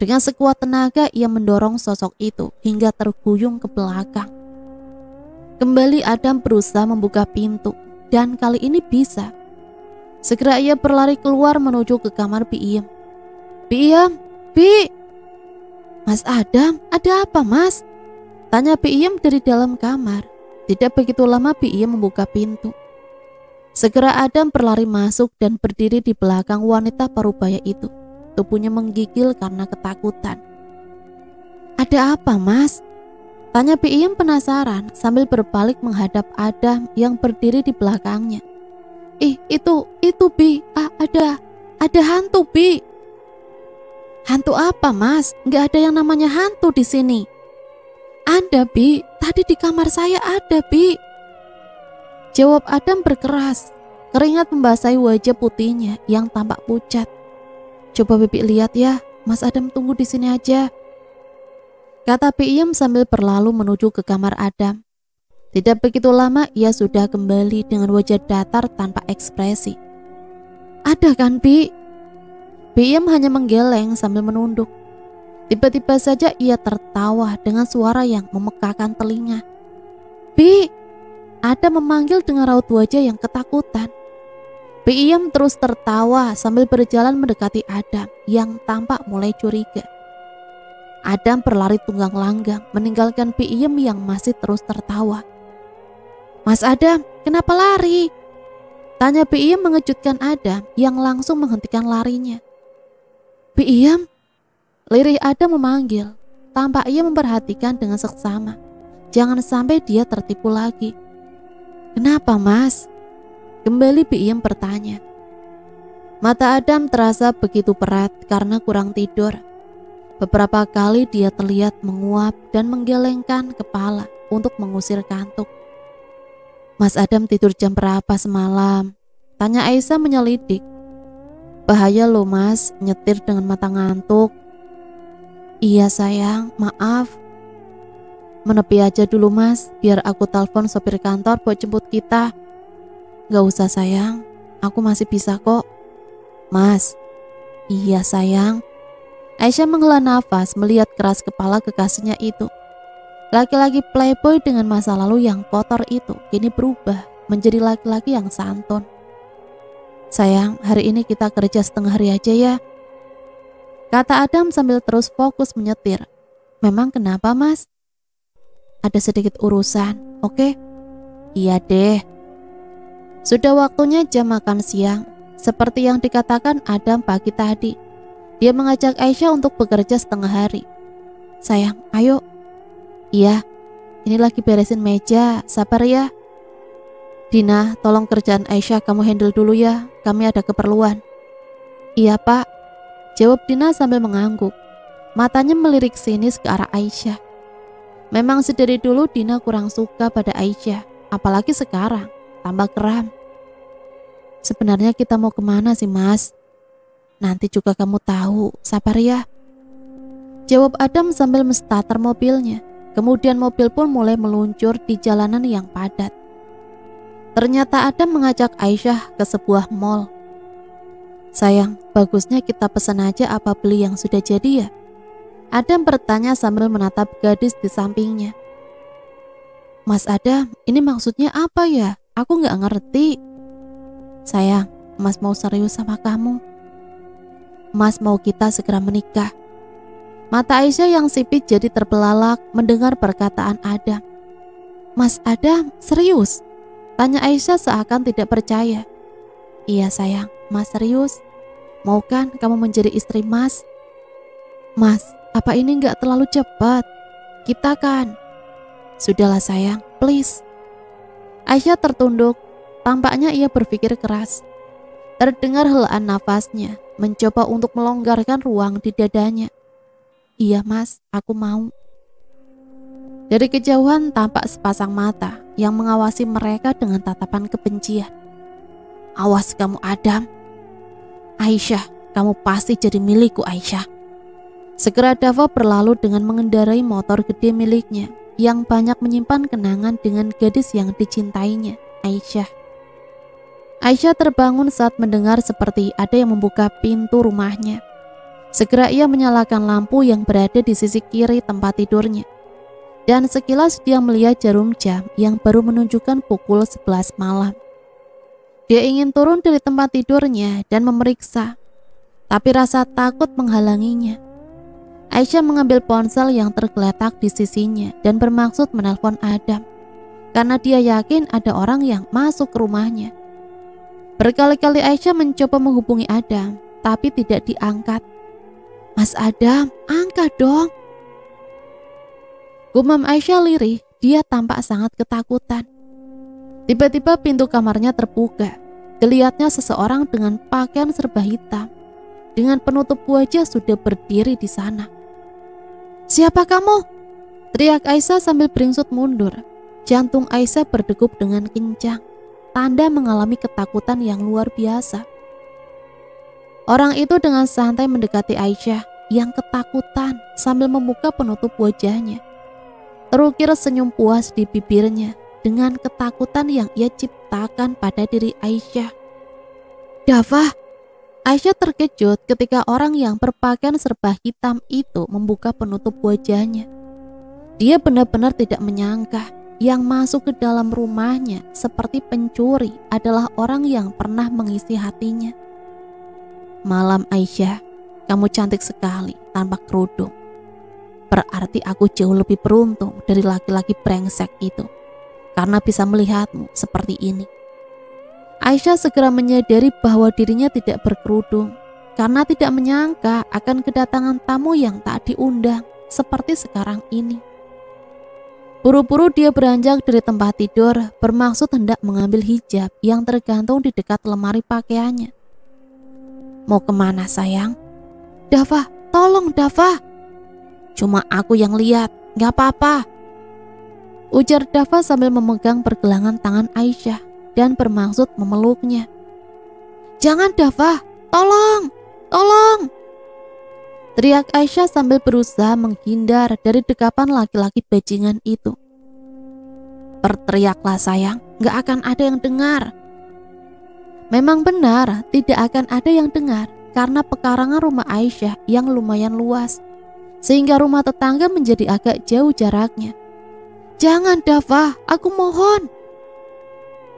B: Dengan sekuat tenaga ia mendorong sosok itu hingga terguyung ke belakang. Kembali Adam berusaha membuka pintu dan kali ini bisa. Segera ia berlari keluar menuju ke kamar Bi'iyam. Bi'iyam, Bi. Mas Adam, ada apa mas? Tanya Bi'iyam dari dalam kamar. Tidak begitu lama Bi'iyam membuka pintu. Segera Adam berlari masuk dan berdiri di belakang wanita parubaya itu. Tubuhnya menggigil karena ketakutan. Ada apa mas? Tanya Bi'iyam penasaran sambil berbalik menghadap Adam yang berdiri di belakangnya. Itu Bi, ada hantu Bi. Hantu apa mas? Nggak ada yang namanya hantu di sini. Ada Bi, tadi di kamar saya ada Bi. Jawab Adam berkeras. Keringat membasahi wajah putihnya yang tampak pucat. Coba Bibi lihat ya, Mas Adam tunggu di sini aja. Kata Bi'iyam sambil berlalu menuju ke kamar Adam. Tidak begitu lama ia sudah kembali dengan wajah datar tanpa ekspresi. Ada kan Bi? Bi'iyam hanya menggeleng sambil menunduk. Tiba-tiba saja ia tertawa dengan suara yang memekakan telinga. Bi! Adam memanggil dengan raut wajah yang ketakutan. Bi'iyam terus tertawa sambil berjalan mendekati Adam yang tampak mulai curiga. Adam berlari tunggang langgang meninggalkan Bi'iyam yang masih terus tertawa. Mas Adam, kenapa lari? Tanya Bi'iyam mengejutkan Adam yang langsung menghentikan larinya. Bi'iyam? Lirih Adam memanggil. Tampak ia memperhatikan dengan seksama. Jangan sampai dia tertipu lagi. Kenapa mas? Kembali Bi'iyam bertanya. Mata Adam terasa begitu berat karena kurang tidur. Beberapa kali dia terlihat menguap dan menggelengkan kepala untuk mengusir kantuk. Mas Adam tidur jam berapa semalam? Tanya Aisyah menyelidik. Bahaya loh mas, nyetir dengan mata ngantuk. Iya sayang, maaf. Menepi aja dulu mas, biar aku telepon sopir kantor buat jemput kita. Gak usah sayang, aku masih bisa kok. Mas, iya sayang. Aisyah menghela nafas melihat keras kepala kekasihnya itu. Laki-laki playboy dengan masa lalu yang kotor itu kini berubah menjadi laki-laki yang santun. Sayang, hari ini kita kerja setengah hari aja ya. Kata Adam sambil terus fokus menyetir. Memang kenapa mas? Ada sedikit urusan, oke? Iya deh. Sudah waktunya jam makan siang. Seperti yang dikatakan Adam pagi tadi. Dia mengajak Aisyah untuk bekerja setengah hari. Sayang, ayo. Iya, ini lagi beresin meja, sabar ya. Dina, tolong kerjaan Aisyah kamu handle dulu ya, kami ada keperluan. Iya pak, jawab Dina sambil mengangguk. Matanya melirik sinis ke arah Aisyah. Memang sedari dulu Dina kurang suka pada Aisyah, apalagi sekarang, tambah geram. Sebenarnya kita mau kemana sih mas? Nanti juga kamu tahu, sabar ya. Jawab Adam sambil menstarter mobilnya. Kemudian mobil pun mulai meluncur di jalanan yang padat. Ternyata Adam mengajak Aisyah ke sebuah mall Sayang, bagusnya kita pesan aja apa beli yang sudah jadi ya? Adam bertanya sambil menatap gadis di sampingnya. Mas Adam, ini maksudnya apa ya? Aku gak ngerti. Sayang, Mas mau serius sama kamu. Mas mau kita segera menikah. Mata Aisyah yang sipit jadi terbelalak mendengar perkataan Adam. Mas Adam, serius? Tanya Aisyah seakan tidak percaya. Iya sayang, Mas serius. Mau kan kamu menjadi istri Mas? Mas, apa ini gak terlalu cepat? Kita kan. Sudahlah sayang, please. Aisyah tertunduk. Tampaknya ia berpikir keras. Terdengar helaan nafasnya, mencoba untuk melonggarkan ruang di dadanya. Iya Mas, aku mau. Dari kejauhan tampak sepasang mata yang mengawasi mereka dengan tatapan kebencian. Awas kamu Adam. Aisyah, kamu pasti jadi milikku Aisyah. Segera Dava berlalu dengan mengendarai motor gede miliknya yang banyak menyimpan kenangan dengan gadis yang dicintainya, Aisyah. Aisyah terbangun saat mendengar seperti ada yang membuka pintu rumahnya. Segera ia menyalakan lampu yang berada di sisi kiri tempat tidurnya. Dan sekilas dia melihat jarum jam yang baru menunjukkan pukul 11 malam. Dia ingin turun dari tempat tidurnya dan memeriksa, tapi rasa takut menghalanginya. Aisyah mengambil ponsel yang tergeletak di sisinya dan bermaksud menelpon Adam, karena dia yakin ada orang yang masuk ke rumahnya. Berkali-kali Aisyah mencoba menghubungi Adam, tapi tidak diangkat. Mas Adam, angkat dong. Gumam Aisyah lirih, dia tampak sangat ketakutan. Tiba-tiba pintu kamarnya terbuka. Dilihatnya seseorang dengan pakaian serba hitam, dengan penutup wajah sudah berdiri di sana. Siapa kamu? Teriak Aisyah sambil beringsut mundur. Jantung Aisyah berdegup dengan kencang, tanda mengalami ketakutan yang luar biasa. Orang itu dengan santai mendekati Aisyah yang ketakutan sambil membuka penutup wajahnya. Terukir senyum puas di bibirnya dengan ketakutan yang ia ciptakan pada diri Aisyah. Dava! Aisyah terkejut ketika orang yang berpakaian serba hitam itu membuka penutup wajahnya. Dia benar-benar tidak menyangka yang masuk ke dalam rumahnya seperti pencuri adalah orang yang pernah mengisi hatinya. Malam Aisyah, kamu cantik sekali tanpa kerudung. Berarti aku jauh lebih beruntung dari laki-laki brengsek itu, karena bisa melihatmu seperti ini. Aisyah segera menyadari bahwa dirinya tidak berkerudung, karena tidak menyangka akan kedatangan tamu yang tak diundang seperti sekarang ini. Buru-buru dia beranjak dari tempat tidur, bermaksud hendak mengambil hijab yang tergantung di dekat lemari pakaiannya. Mau kemana sayang? Dava, tolong Dava. Cuma aku yang lihat, gak apa-apa. Ujar Dava sambil memegang pergelangan tangan Aisyah dan bermaksud memeluknya. Jangan Dava, tolong, tolong. Teriak Aisyah sambil berusaha menghindar dari dekapan laki-laki bajingan itu. Berteriaklah sayang, gak akan ada yang dengar. Memang benar, tidak akan ada yang dengar karena pekarangan rumah Aisyah yang lumayan luas, sehingga rumah tetangga menjadi agak jauh jaraknya. Jangan Dava, aku mohon.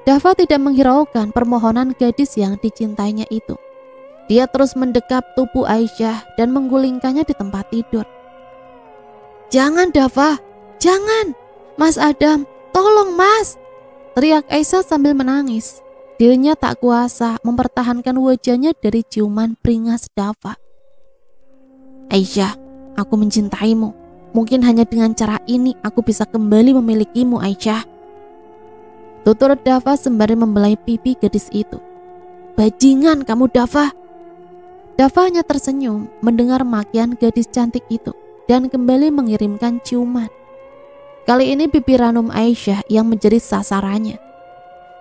B: Dava tidak menghiraukan permohonan gadis yang dicintainya itu. Dia terus mendekap tubuh Aisyah dan menggulingkannya di tempat tidur. Jangan Dava, jangan. Mas Adam, tolong mas. Teriak Aisyah sambil menangis. Dirinya tak kuasa mempertahankan wajahnya dari ciuman beringas Dava. Aisyah, aku mencintaimu. Mungkin hanya dengan cara ini aku bisa kembali memilikimu Aisyah. Tutur Dava sembari membelai pipi gadis itu. Bajingan kamu Dava. Dava hanya tersenyum mendengar makian gadis cantik itu dan kembali mengirimkan ciuman. Kali ini pipi ranum Aisyah yang menjadi sasarannya.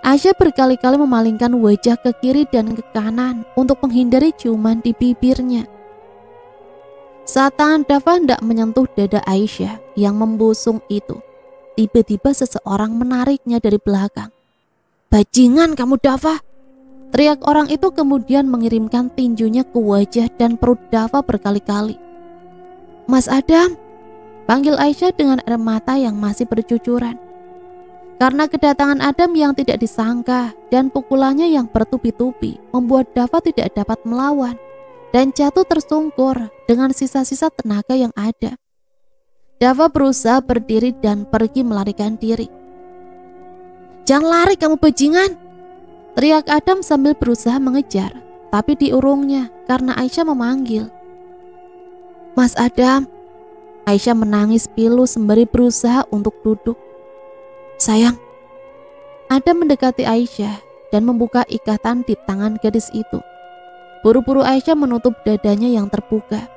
B: Aisyah berkali-kali memalingkan wajah ke kiri dan ke kanan untuk menghindari ciuman di bibirnya. Saat tangan Dava hendak menyentuh dada Aisyah yang membusung itu, tiba-tiba seseorang menariknya dari belakang. Bajingan kamu Dava. Teriak orang itu kemudian mengirimkan tinjunya ke wajah dan perut Dava berkali-kali. "Mas Adam!" panggil Aisyah dengan air mata yang masih bercucuran. Karena kedatangan Adam yang tidak disangka dan pukulannya yang bertubi-tubi membuat Dava tidak dapat melawan dan jatuh tersungkur dengan sisa-sisa tenaga yang ada. Dava berusaha berdiri dan pergi melarikan diri. "Jangan lari kamu bajingan!" teriak Adam sambil berusaha mengejar, tapi diurungnya karena Aisyah memanggil. "Mas Adam!" Aisyah menangis pilu sembari berusaha untuk duduk. "Sayang." Adam mendekati Aisyah dan membuka ikatan di tangan gadis itu. Buru-buru Aisyah menutup dadanya yang terbuka.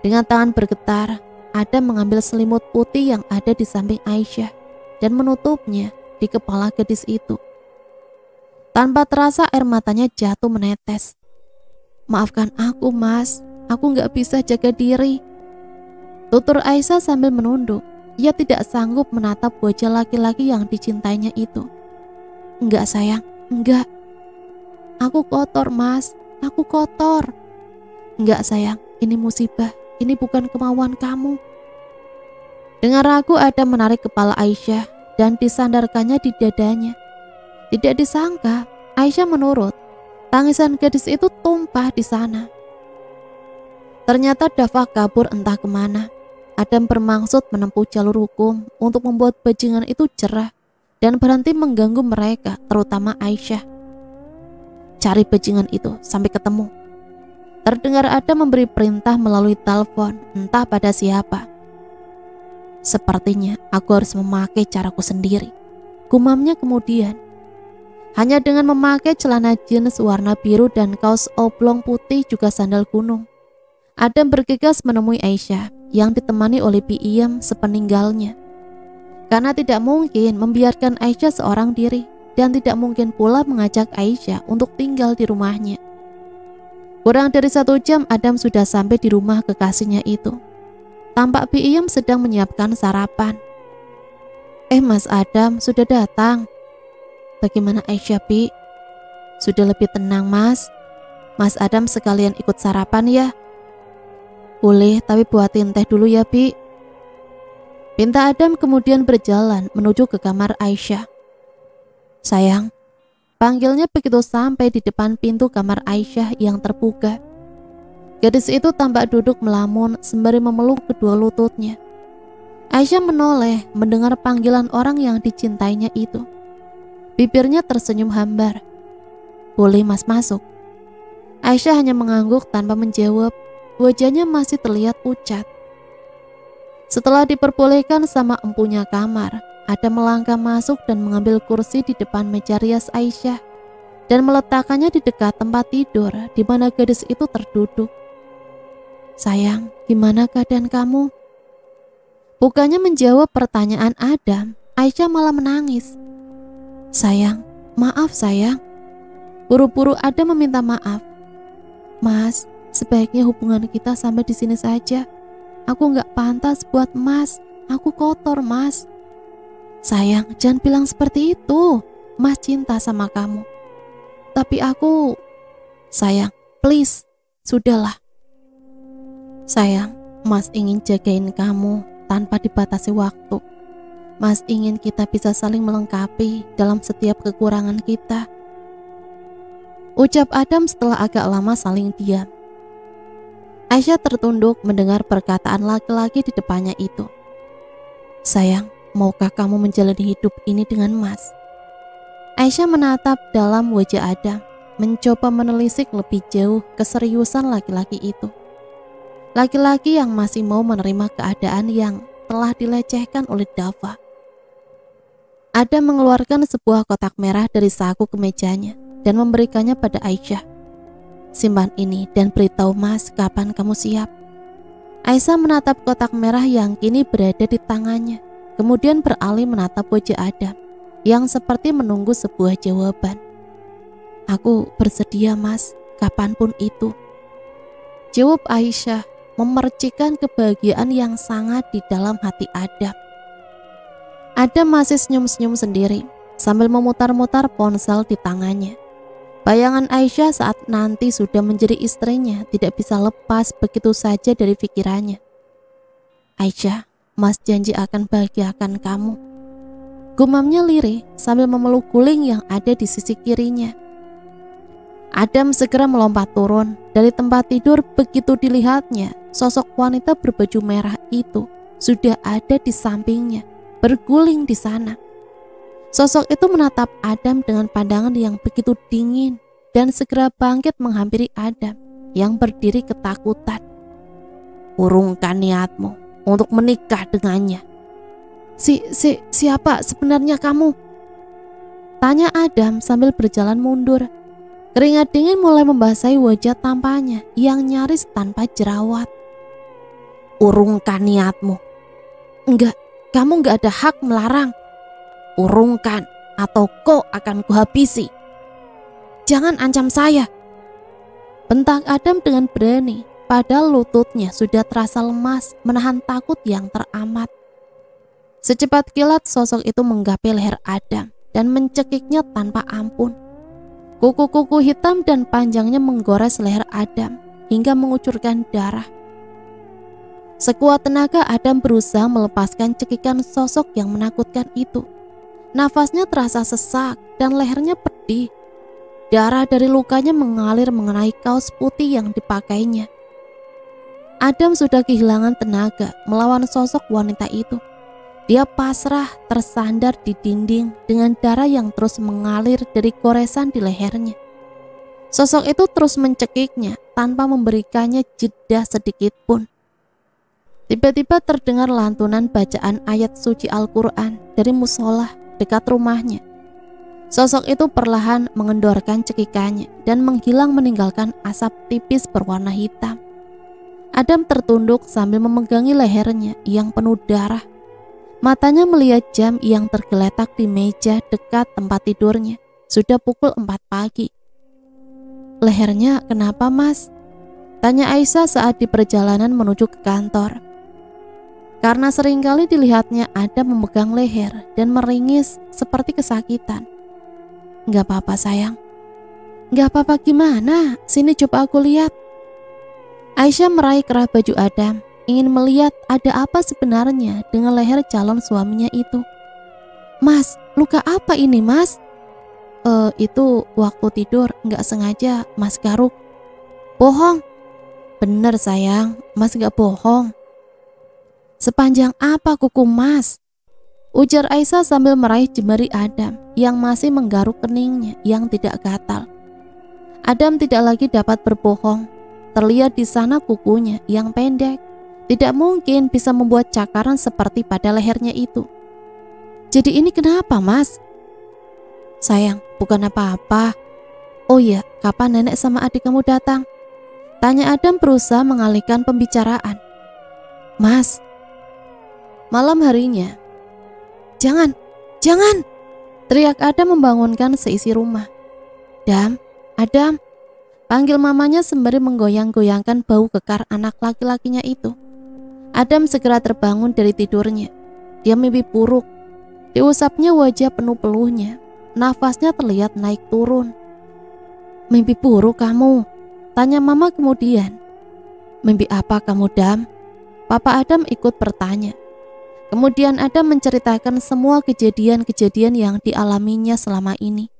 B: Dengan tangan bergetar, Adam mengambil selimut putih yang ada di samping Aisyah dan menutupnya di kepala gadis itu. Tanpa terasa air matanya jatuh menetes. "Maafkan aku, Mas. Aku gak bisa jaga diri." Tutur Aisyah sambil menunduk. Ia tidak sanggup menatap wajah laki-laki yang dicintainya itu. "Enggak sayang, enggak. Aku kotor, Mas. Aku kotor." "Enggak sayang, ini musibah. Ini bukan kemauan kamu." Dengan ragu Adam menarik kepala Aisyah dan disandarkannya di dadanya. Tidak disangka, Aisyah menurut. Tangisan gadis itu tumpah di sana. Ternyata Dava kabur entah kemana. Adam bermaksud menempuh jalur hukum untuk membuat bajingan itu cerah dan berhenti mengganggu mereka, terutama Aisyah. "Cari bajingan itu sampai ketemu." Terdengar Adam memberi perintah melalui telepon, entah pada siapa. "Sepertinya aku harus memakai caraku sendiri," gumamnya kemudian. Hanya dengan memakai celana jeans warna biru dan kaos oblong putih juga sandal gunung, Adam bergegas menemui Aisyah yang ditemani oleh Bi'iyam sepeninggalnya. Karena tidak mungkin membiarkan Aisyah seorang diri dan tidak mungkin pula mengajak Aisyah untuk tinggal di rumahnya. Kurang dari 1 jam Adam sudah sampai di rumah kekasihnya itu. Tampak Bi'iyam sedang menyiapkan sarapan. Mas Adam sudah datang." "Bagaimana Aisyah, Bi?" "Sudah lebih tenang, Mas. Mas Adam sekalian ikut sarapan ya?" "Boleh, tapi buatin teh dulu ya, Bi." Pinta Adam kemudian berjalan menuju ke kamar Aisyah. "Sayang," panggilnya begitu sampai di depan pintu kamar Aisyah yang terbuka. Gadis itu tampak duduk melamun sembari memeluk kedua lututnya. Aisyah menoleh mendengar panggilan orang yang dicintainya itu. Bibirnya tersenyum hambar. "Boleh Mas masuk?" Aisyah hanya mengangguk tanpa menjawab. Wajahnya masih terlihat pucat. Setelah diperbolehkan sama empunya kamar, Adam melangkah masuk dan mengambil kursi di depan meja rias Aisyah dan meletakkannya di dekat tempat tidur di mana gadis itu terduduk. "Sayang, gimana keadaan kamu?" Bukannya menjawab pertanyaan Adam, Aisyah malah menangis. "Sayang, maaf sayang." Buru-buru Adam meminta maaf. "Mas, sebaiknya hubungan kita sampai di sini saja. Aku gak pantas buat Mas. Aku kotor, Mas." "Sayang, jangan bilang seperti itu. Mas cinta sama kamu. Tapi aku..." "Sayang, please, sudahlah." "Sayang, Mas ingin jagain kamu tanpa dibatasi waktu. Mas ingin kita bisa saling melengkapi dalam setiap kekurangan kita." Ucap Adam setelah agak lama saling diam. Aisyah tertunduk mendengar perkataan laki-laki di depannya itu. "Sayang, maukah kamu menjalani hidup ini dengan Mas?" Aisyah menatap dalam wajah Adam, mencoba menelisik lebih jauh keseriusan laki-laki itu. Laki-laki yang masih mau menerima keadaan yang telah dilecehkan oleh Dava. Adam mengeluarkan sebuah kotak merah dari saku kemejanya dan memberikannya pada Aisyah. "Simpan ini dan beritahu Mas kapan kamu siap." Aisyah menatap kotak merah yang kini berada di tangannya, kemudian beralih menatap wajah Adam yang seperti menunggu sebuah jawaban. "Aku bersedia Mas, kapanpun itu," jawab Aisyah, memercikan kebahagiaan yang sangat di dalam hati Adam. Adam masih senyum-senyum sendiri sambil memutar-mutar ponsel di tangannya. Bayangan Aisyah saat nanti sudah menjadi istrinya tidak bisa lepas begitu saja dari pikirannya. Aisyah, Mas janji akan bahagiakan kamu. Gumamnya lirih sambil memeluk guling yang ada di sisi kirinya. Adam segera melompat turun dari tempat tidur. Begitu dilihatnya, sosok wanita berbaju merah itu sudah ada di sampingnya, berguling di sana. Sosok itu menatap Adam dengan pandangan yang begitu dingin dan segera bangkit menghampiri Adam yang berdiri ketakutan. Urungkan niatmu untuk menikah dengannya. Siapa sebenarnya kamu? Tanya Adam sambil berjalan mundur. Keringat dingin mulai membasahi wajah tampaknya yang nyaris tanpa jerawat. Urungkan niatmu. Enggak, kamu enggak ada hak melarang. Urungkan atau kau akan kuhabisi. Jangan ancam saya. Bentak Adam dengan berani, padahal lututnya sudah terasa lemas menahan takut yang teramat. Secepat kilat sosok itu menggapai leher Adam dan mencekiknya tanpa ampun. Kuku-kuku hitam dan panjangnya menggores leher Adam hingga mengucurkan darah. Sekuat tenaga Adam berusaha melepaskan cekikan sosok yang menakutkan itu. Nafasnya terasa sesak dan lehernya pedih. Darah dari lukanya mengalir mengenai kaos putih yang dipakainya. Adam sudah kehilangan tenaga melawan sosok wanita itu. Dia pasrah tersandar di dinding dengan darah yang terus mengalir dari goresan di lehernya. Sosok itu terus mencekiknya tanpa memberikannya jeda sedikit pun. Tiba-tiba terdengar lantunan bacaan ayat suci Al-Quran dari musola dekat rumahnya. Sosok itu perlahan mengendorkan cekikannya dan menghilang meninggalkan asap tipis berwarna hitam. Adam tertunduk sambil memegangi lehernya yang penuh darah. Matanya melihat jam yang tergeletak di meja dekat tempat tidurnya. Sudah pukul 4 pagi. Lehernya kenapa, Mas? Tanya Aisyah saat di perjalanan menuju ke kantor. Karena seringkali dilihatnya Adam memegang leher dan meringis seperti kesakitan. Enggak apa-apa sayang. Enggak apa-apa gimana? Sini coba aku lihat. Aisyah meraih kerah baju Adam, ingin melihat ada apa sebenarnya dengan leher calon suaminya itu. Mas, luka apa ini mas? Itu waktu tidur nggak sengaja mas garuk. Bohong. Bener sayang, mas nggak bohong. Sepanjang apa kuku mas? Ujar Aisyah sambil meraih jemari Adam yang masih menggaruk keningnya yang tidak gatal. Adam tidak lagi dapat berbohong. Terlihat di sana kukunya yang pendek. Tidak mungkin bisa membuat cakaran seperti pada lehernya itu. Jadi ini kenapa mas? Sayang, bukan apa-apa. Oh iya, kapan nenek sama adik kamu datang? Tanya Adam berusaha mengalihkan pembicaraan. Mas, malam harinya. Jangan, jangan! Teriak Adam membangunkan seisi rumah. Adam, panggil mamanya sembari menggoyang-goyangkan bau kekar anak laki-lakinya itu. Adam segera terbangun dari tidurnya. Dia mimpi buruk. Diusapnya wajah penuh peluhnya. Nafasnya terlihat naik turun. Mimpi buruk kamu? Tanya mama kemudian. Mimpi apa kamu, Dam? Papa Adam ikut bertanya. Kemudian Adam menceritakan semua kejadian-kejadian yang dialaminya selama ini.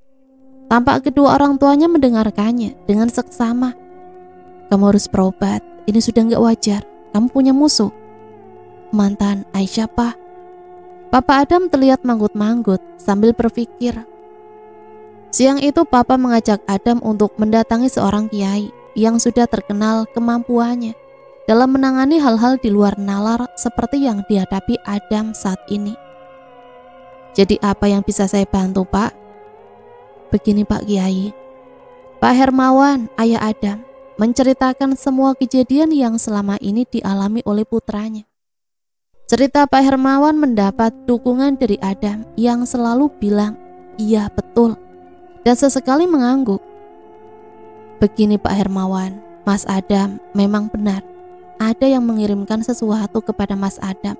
B: Tampak kedua orang tuanya mendengarkannya dengan seksama. Kamu harus berobat, ini sudah gak wajar. Kamu punya musuh. Mantan Aisyah, Pak. Papa Adam terlihat manggut-manggut sambil berpikir. Siang itu Papa mengajak Adam untuk mendatangi seorang kiai yang sudah terkenal kemampuannya dalam menangani hal-hal di luar nalar seperti yang dihadapi Adam saat ini. Jadi apa yang bisa saya bantu, Pak? Begini Pak Kiai. Pak Hermawan, ayah Adam, menceritakan semua kejadian yang selama ini dialami oleh putranya. Cerita Pak Hermawan mendapat dukungan dari Adam yang selalu bilang, iya betul, dan sesekali mengangguk. Begini Pak Hermawan, Mas Adam memang benar, ada yang mengirimkan sesuatu kepada Mas Adam,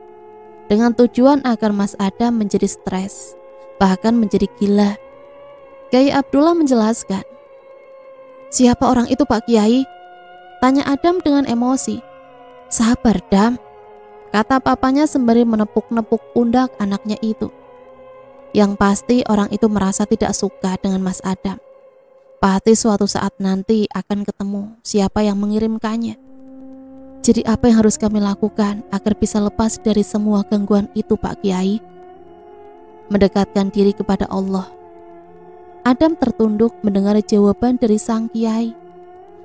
B: dengan tujuan agar Mas Adam menjadi stres, bahkan menjadi gila. Kiai Abdullah menjelaskan, Siapa orang itu Pak Kiai? Tanya Adam dengan emosi. Sabar Dam, kata papanya sembari menepuk-nepuk pundak anaknya itu. Yang pasti orang itu merasa tidak suka dengan Mas Adam. Pasti suatu saat nanti akan ketemu siapa yang mengirimkannya. Jadi apa yang harus kami lakukan agar bisa lepas dari semua gangguan itu Pak Kiai? Mendekatkan diri kepada Allah. Adam tertunduk mendengar jawaban dari sang kiai.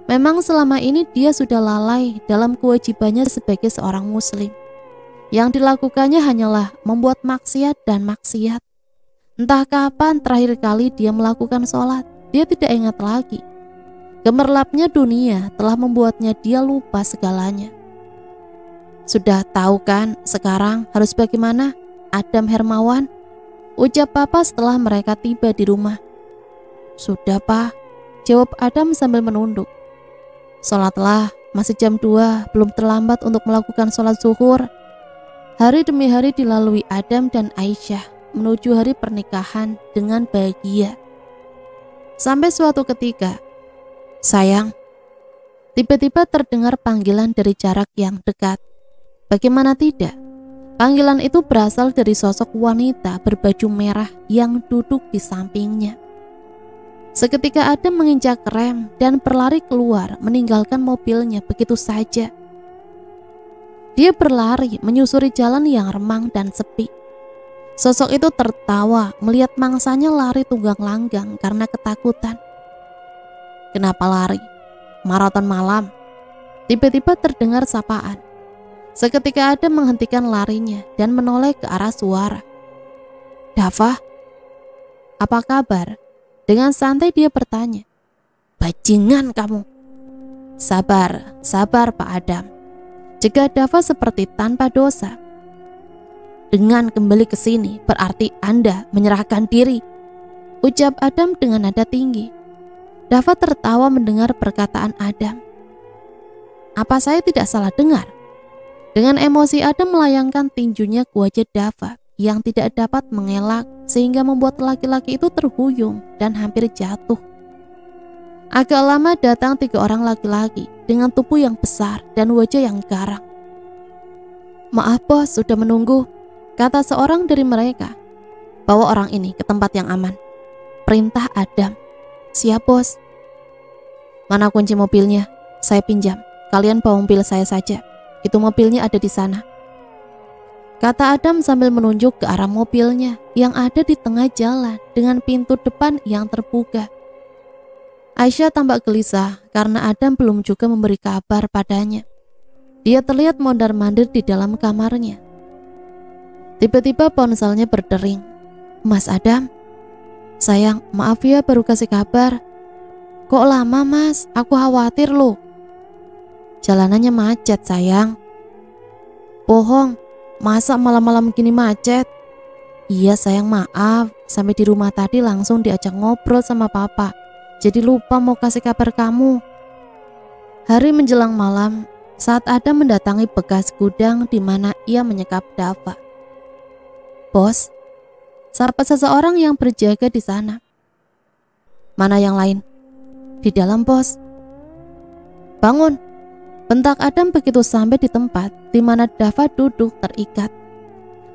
B: Memang selama ini dia sudah lalai dalam kewajibannya sebagai seorang muslim. Yang dilakukannya hanyalah membuat maksiat dan maksiat. Entah kapan terakhir kali dia melakukan sholat, dia tidak ingat lagi. Gemerlapnya dunia telah membuatnya dia lupa segalanya. Sudah tahu kan sekarang harus bagaimana, Adam Hermawan? Ucap papa setelah mereka tiba di rumah. Sudah Pak, jawab Adam sambil menunduk. Sholatlah, masih jam 2, belum terlambat untuk melakukan sholat zuhur. Hari demi hari dilalui Adam dan Aisyah menuju hari pernikahan dengan bahagia. Sampai suatu ketika, sayang, tiba-tiba terdengar panggilan dari jarak yang dekat. Bagaimana tidak? Panggilan itu berasal dari sosok wanita berbaju merah yang duduk di sampingnya. Seketika Adam menginjak rem dan berlari keluar meninggalkan mobilnya begitu saja. Dia berlari menyusuri jalan yang remang dan sepi. Sosok itu tertawa melihat mangsanya lari tunggang langgang karena ketakutan. Kenapa lari? Maraton malam. Tiba-tiba terdengar sapaan. Seketika Adam menghentikan larinya dan menoleh ke arah suara. Dava, apa kabar? Dengan santai dia bertanya. Bajingan kamu. Sabar, sabar Pak Adam. Jika Dava seperti tanpa dosa. Dengan kembali ke sini berarti Anda menyerahkan diri, ucap Adam dengan nada tinggi. Dava tertawa mendengar perkataan Adam. Apa saya tidak salah dengar? Dengan emosi Adam melayangkan tinjunya ke wajah Dava yang tidak dapat mengelak sehingga membuat laki-laki itu terhuyung dan hampir jatuh. Agak lama datang 3 orang laki-laki dengan tubuh yang besar dan wajah yang garang. Maaf bos, sudah menunggu, kata seorang dari mereka. Bawa orang ini ke tempat yang aman, perintah Adam. Siap bos. Mana kunci mobilnya? Saya pinjam, kalian bawa mobil saya saja. Itu mobilnya ada di sana, kata Adam sambil menunjuk ke arah mobilnya yang ada di tengah jalan dengan pintu depan yang terbuka. Aisyah tampak gelisah karena Adam belum juga memberi kabar padanya. Dia terlihat mondar-mandir di dalam kamarnya. Tiba-tiba ponselnya berdering. Mas Adam, sayang, maaf ya baru kasih kabar. Kok lama mas? Aku khawatir loh. Jalanannya macet sayang. Bohong, masa malam-malam gini macet? Iya sayang, maaf. Sampai di rumah tadi langsung diajak ngobrol sama papa, jadi lupa mau kasih kabar kamu. Hari menjelang malam, saat Adam mendatangi bekas gudang di mana ia menyekap Dava. Bos, sapa seseorang yang berjaga di sana. Mana yang lain? Di dalam bos. Bangun, bentak Adam begitu sampai di tempat di mana Dava duduk terikat.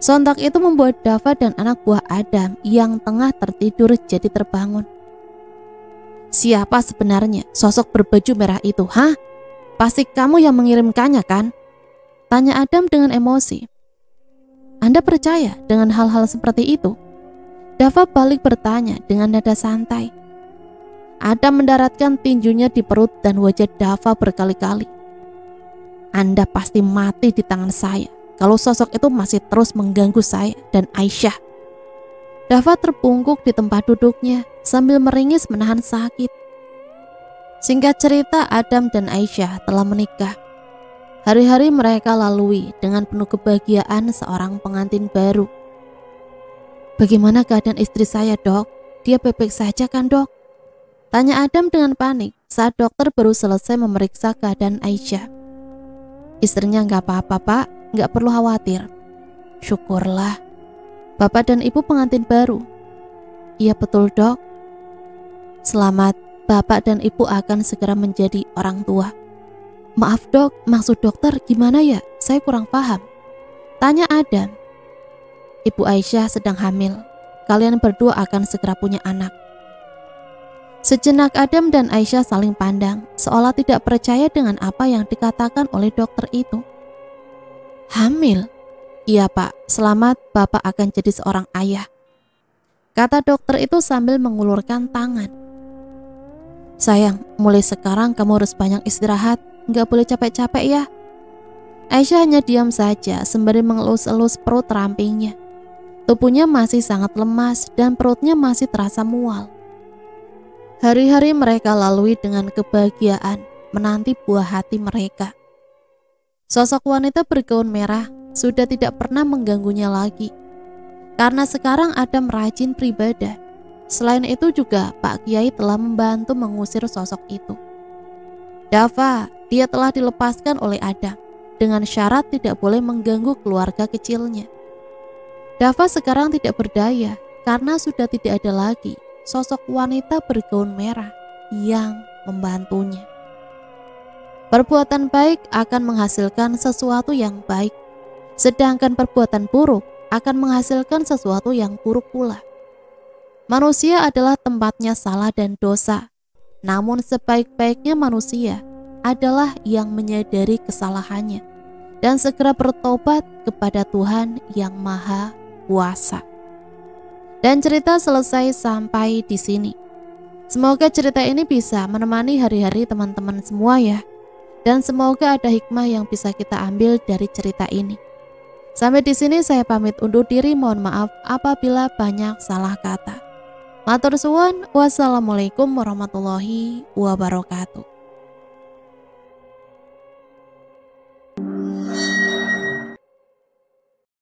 B: Sontak itu membuat Dava dan anak buah Adam yang tengah tertidur jadi terbangun. Siapa sebenarnya sosok berbaju merah itu, hah? Pasti kamu yang mengirimkannya kan? Tanya Adam dengan emosi. Anda percaya dengan hal-hal seperti itu? Dava balik bertanya dengan nada santai. Adam mendaratkan tinjunya di perut dan wajah Dava berkali-kali. Anda pasti mati di tangan saya kalau sosok itu masih terus mengganggu saya dan Aisyah. Dava terbungkuk di tempat duduknya sambil meringis menahan sakit. Singkat cerita, Adam dan Aisyah telah menikah. Hari-hari mereka lalui dengan penuh kebahagiaan seorang pengantin baru. Bagaimana keadaan istri saya dok? Dia baik-baik saja kan dok? Tanya Adam dengan panik saat dokter baru selesai memeriksa keadaan Aisyah. Istrinya nggak apa-apa pak, nggak perlu khawatir. Syukurlah. Bapak dan ibu pengantin baru. Iya betul dok. Selamat bapak dan ibu akan segera menjadi orang tua. Maaf dok, maksud dokter gimana ya? Saya kurang paham. Tanya Adam. Ibu Aisyah sedang hamil. Kalian berdua akan segera punya anak. Sejenak Adam dan Aisyah saling pandang, seolah tidak percaya dengan apa yang dikatakan oleh dokter itu. Hamil? Iya pak, selamat, bapak akan jadi seorang ayah, kata dokter itu sambil mengulurkan tangan. Sayang, mulai sekarang kamu harus banyak istirahat, gak boleh capek-capek ya. Aisyah hanya diam saja sembari mengelus-elus perut rampingnya. Tubuhnya masih sangat lemas dan perutnya masih terasa mual. Hari-hari mereka lalui dengan kebahagiaan menanti buah hati mereka. Sosok wanita bergaun merah sudah tidak pernah mengganggunya lagi, karena sekarang Adam rajin beribadah. Selain itu juga Pak Kiai telah membantu mengusir sosok itu. Dava, dia telah dilepaskan oleh Adam dengan syarat tidak boleh mengganggu keluarga kecilnya. Dava sekarang tidak berdaya karena sudah tidak ada lagi sosok wanita bergaun merah yang membantunya. Perbuatan baik akan menghasilkan sesuatu yang baik, sedangkan perbuatan buruk akan menghasilkan sesuatu yang buruk pula. Manusia adalah tempatnya salah dan dosa, namun sebaik-baiknya manusia adalah yang menyadari kesalahannya dan segera bertobat kepada Tuhan yang Maha Kuasa. Dan cerita selesai sampai di sini. Semoga cerita ini bisa menemani hari-hari teman-teman semua ya. Dan semoga ada hikmah yang bisa kita ambil dari cerita ini. Sampai di sini saya pamit undur diri, mohon maaf apabila banyak salah kata. Matur suwun, wassalamualaikum warahmatullahi wabarakatuh.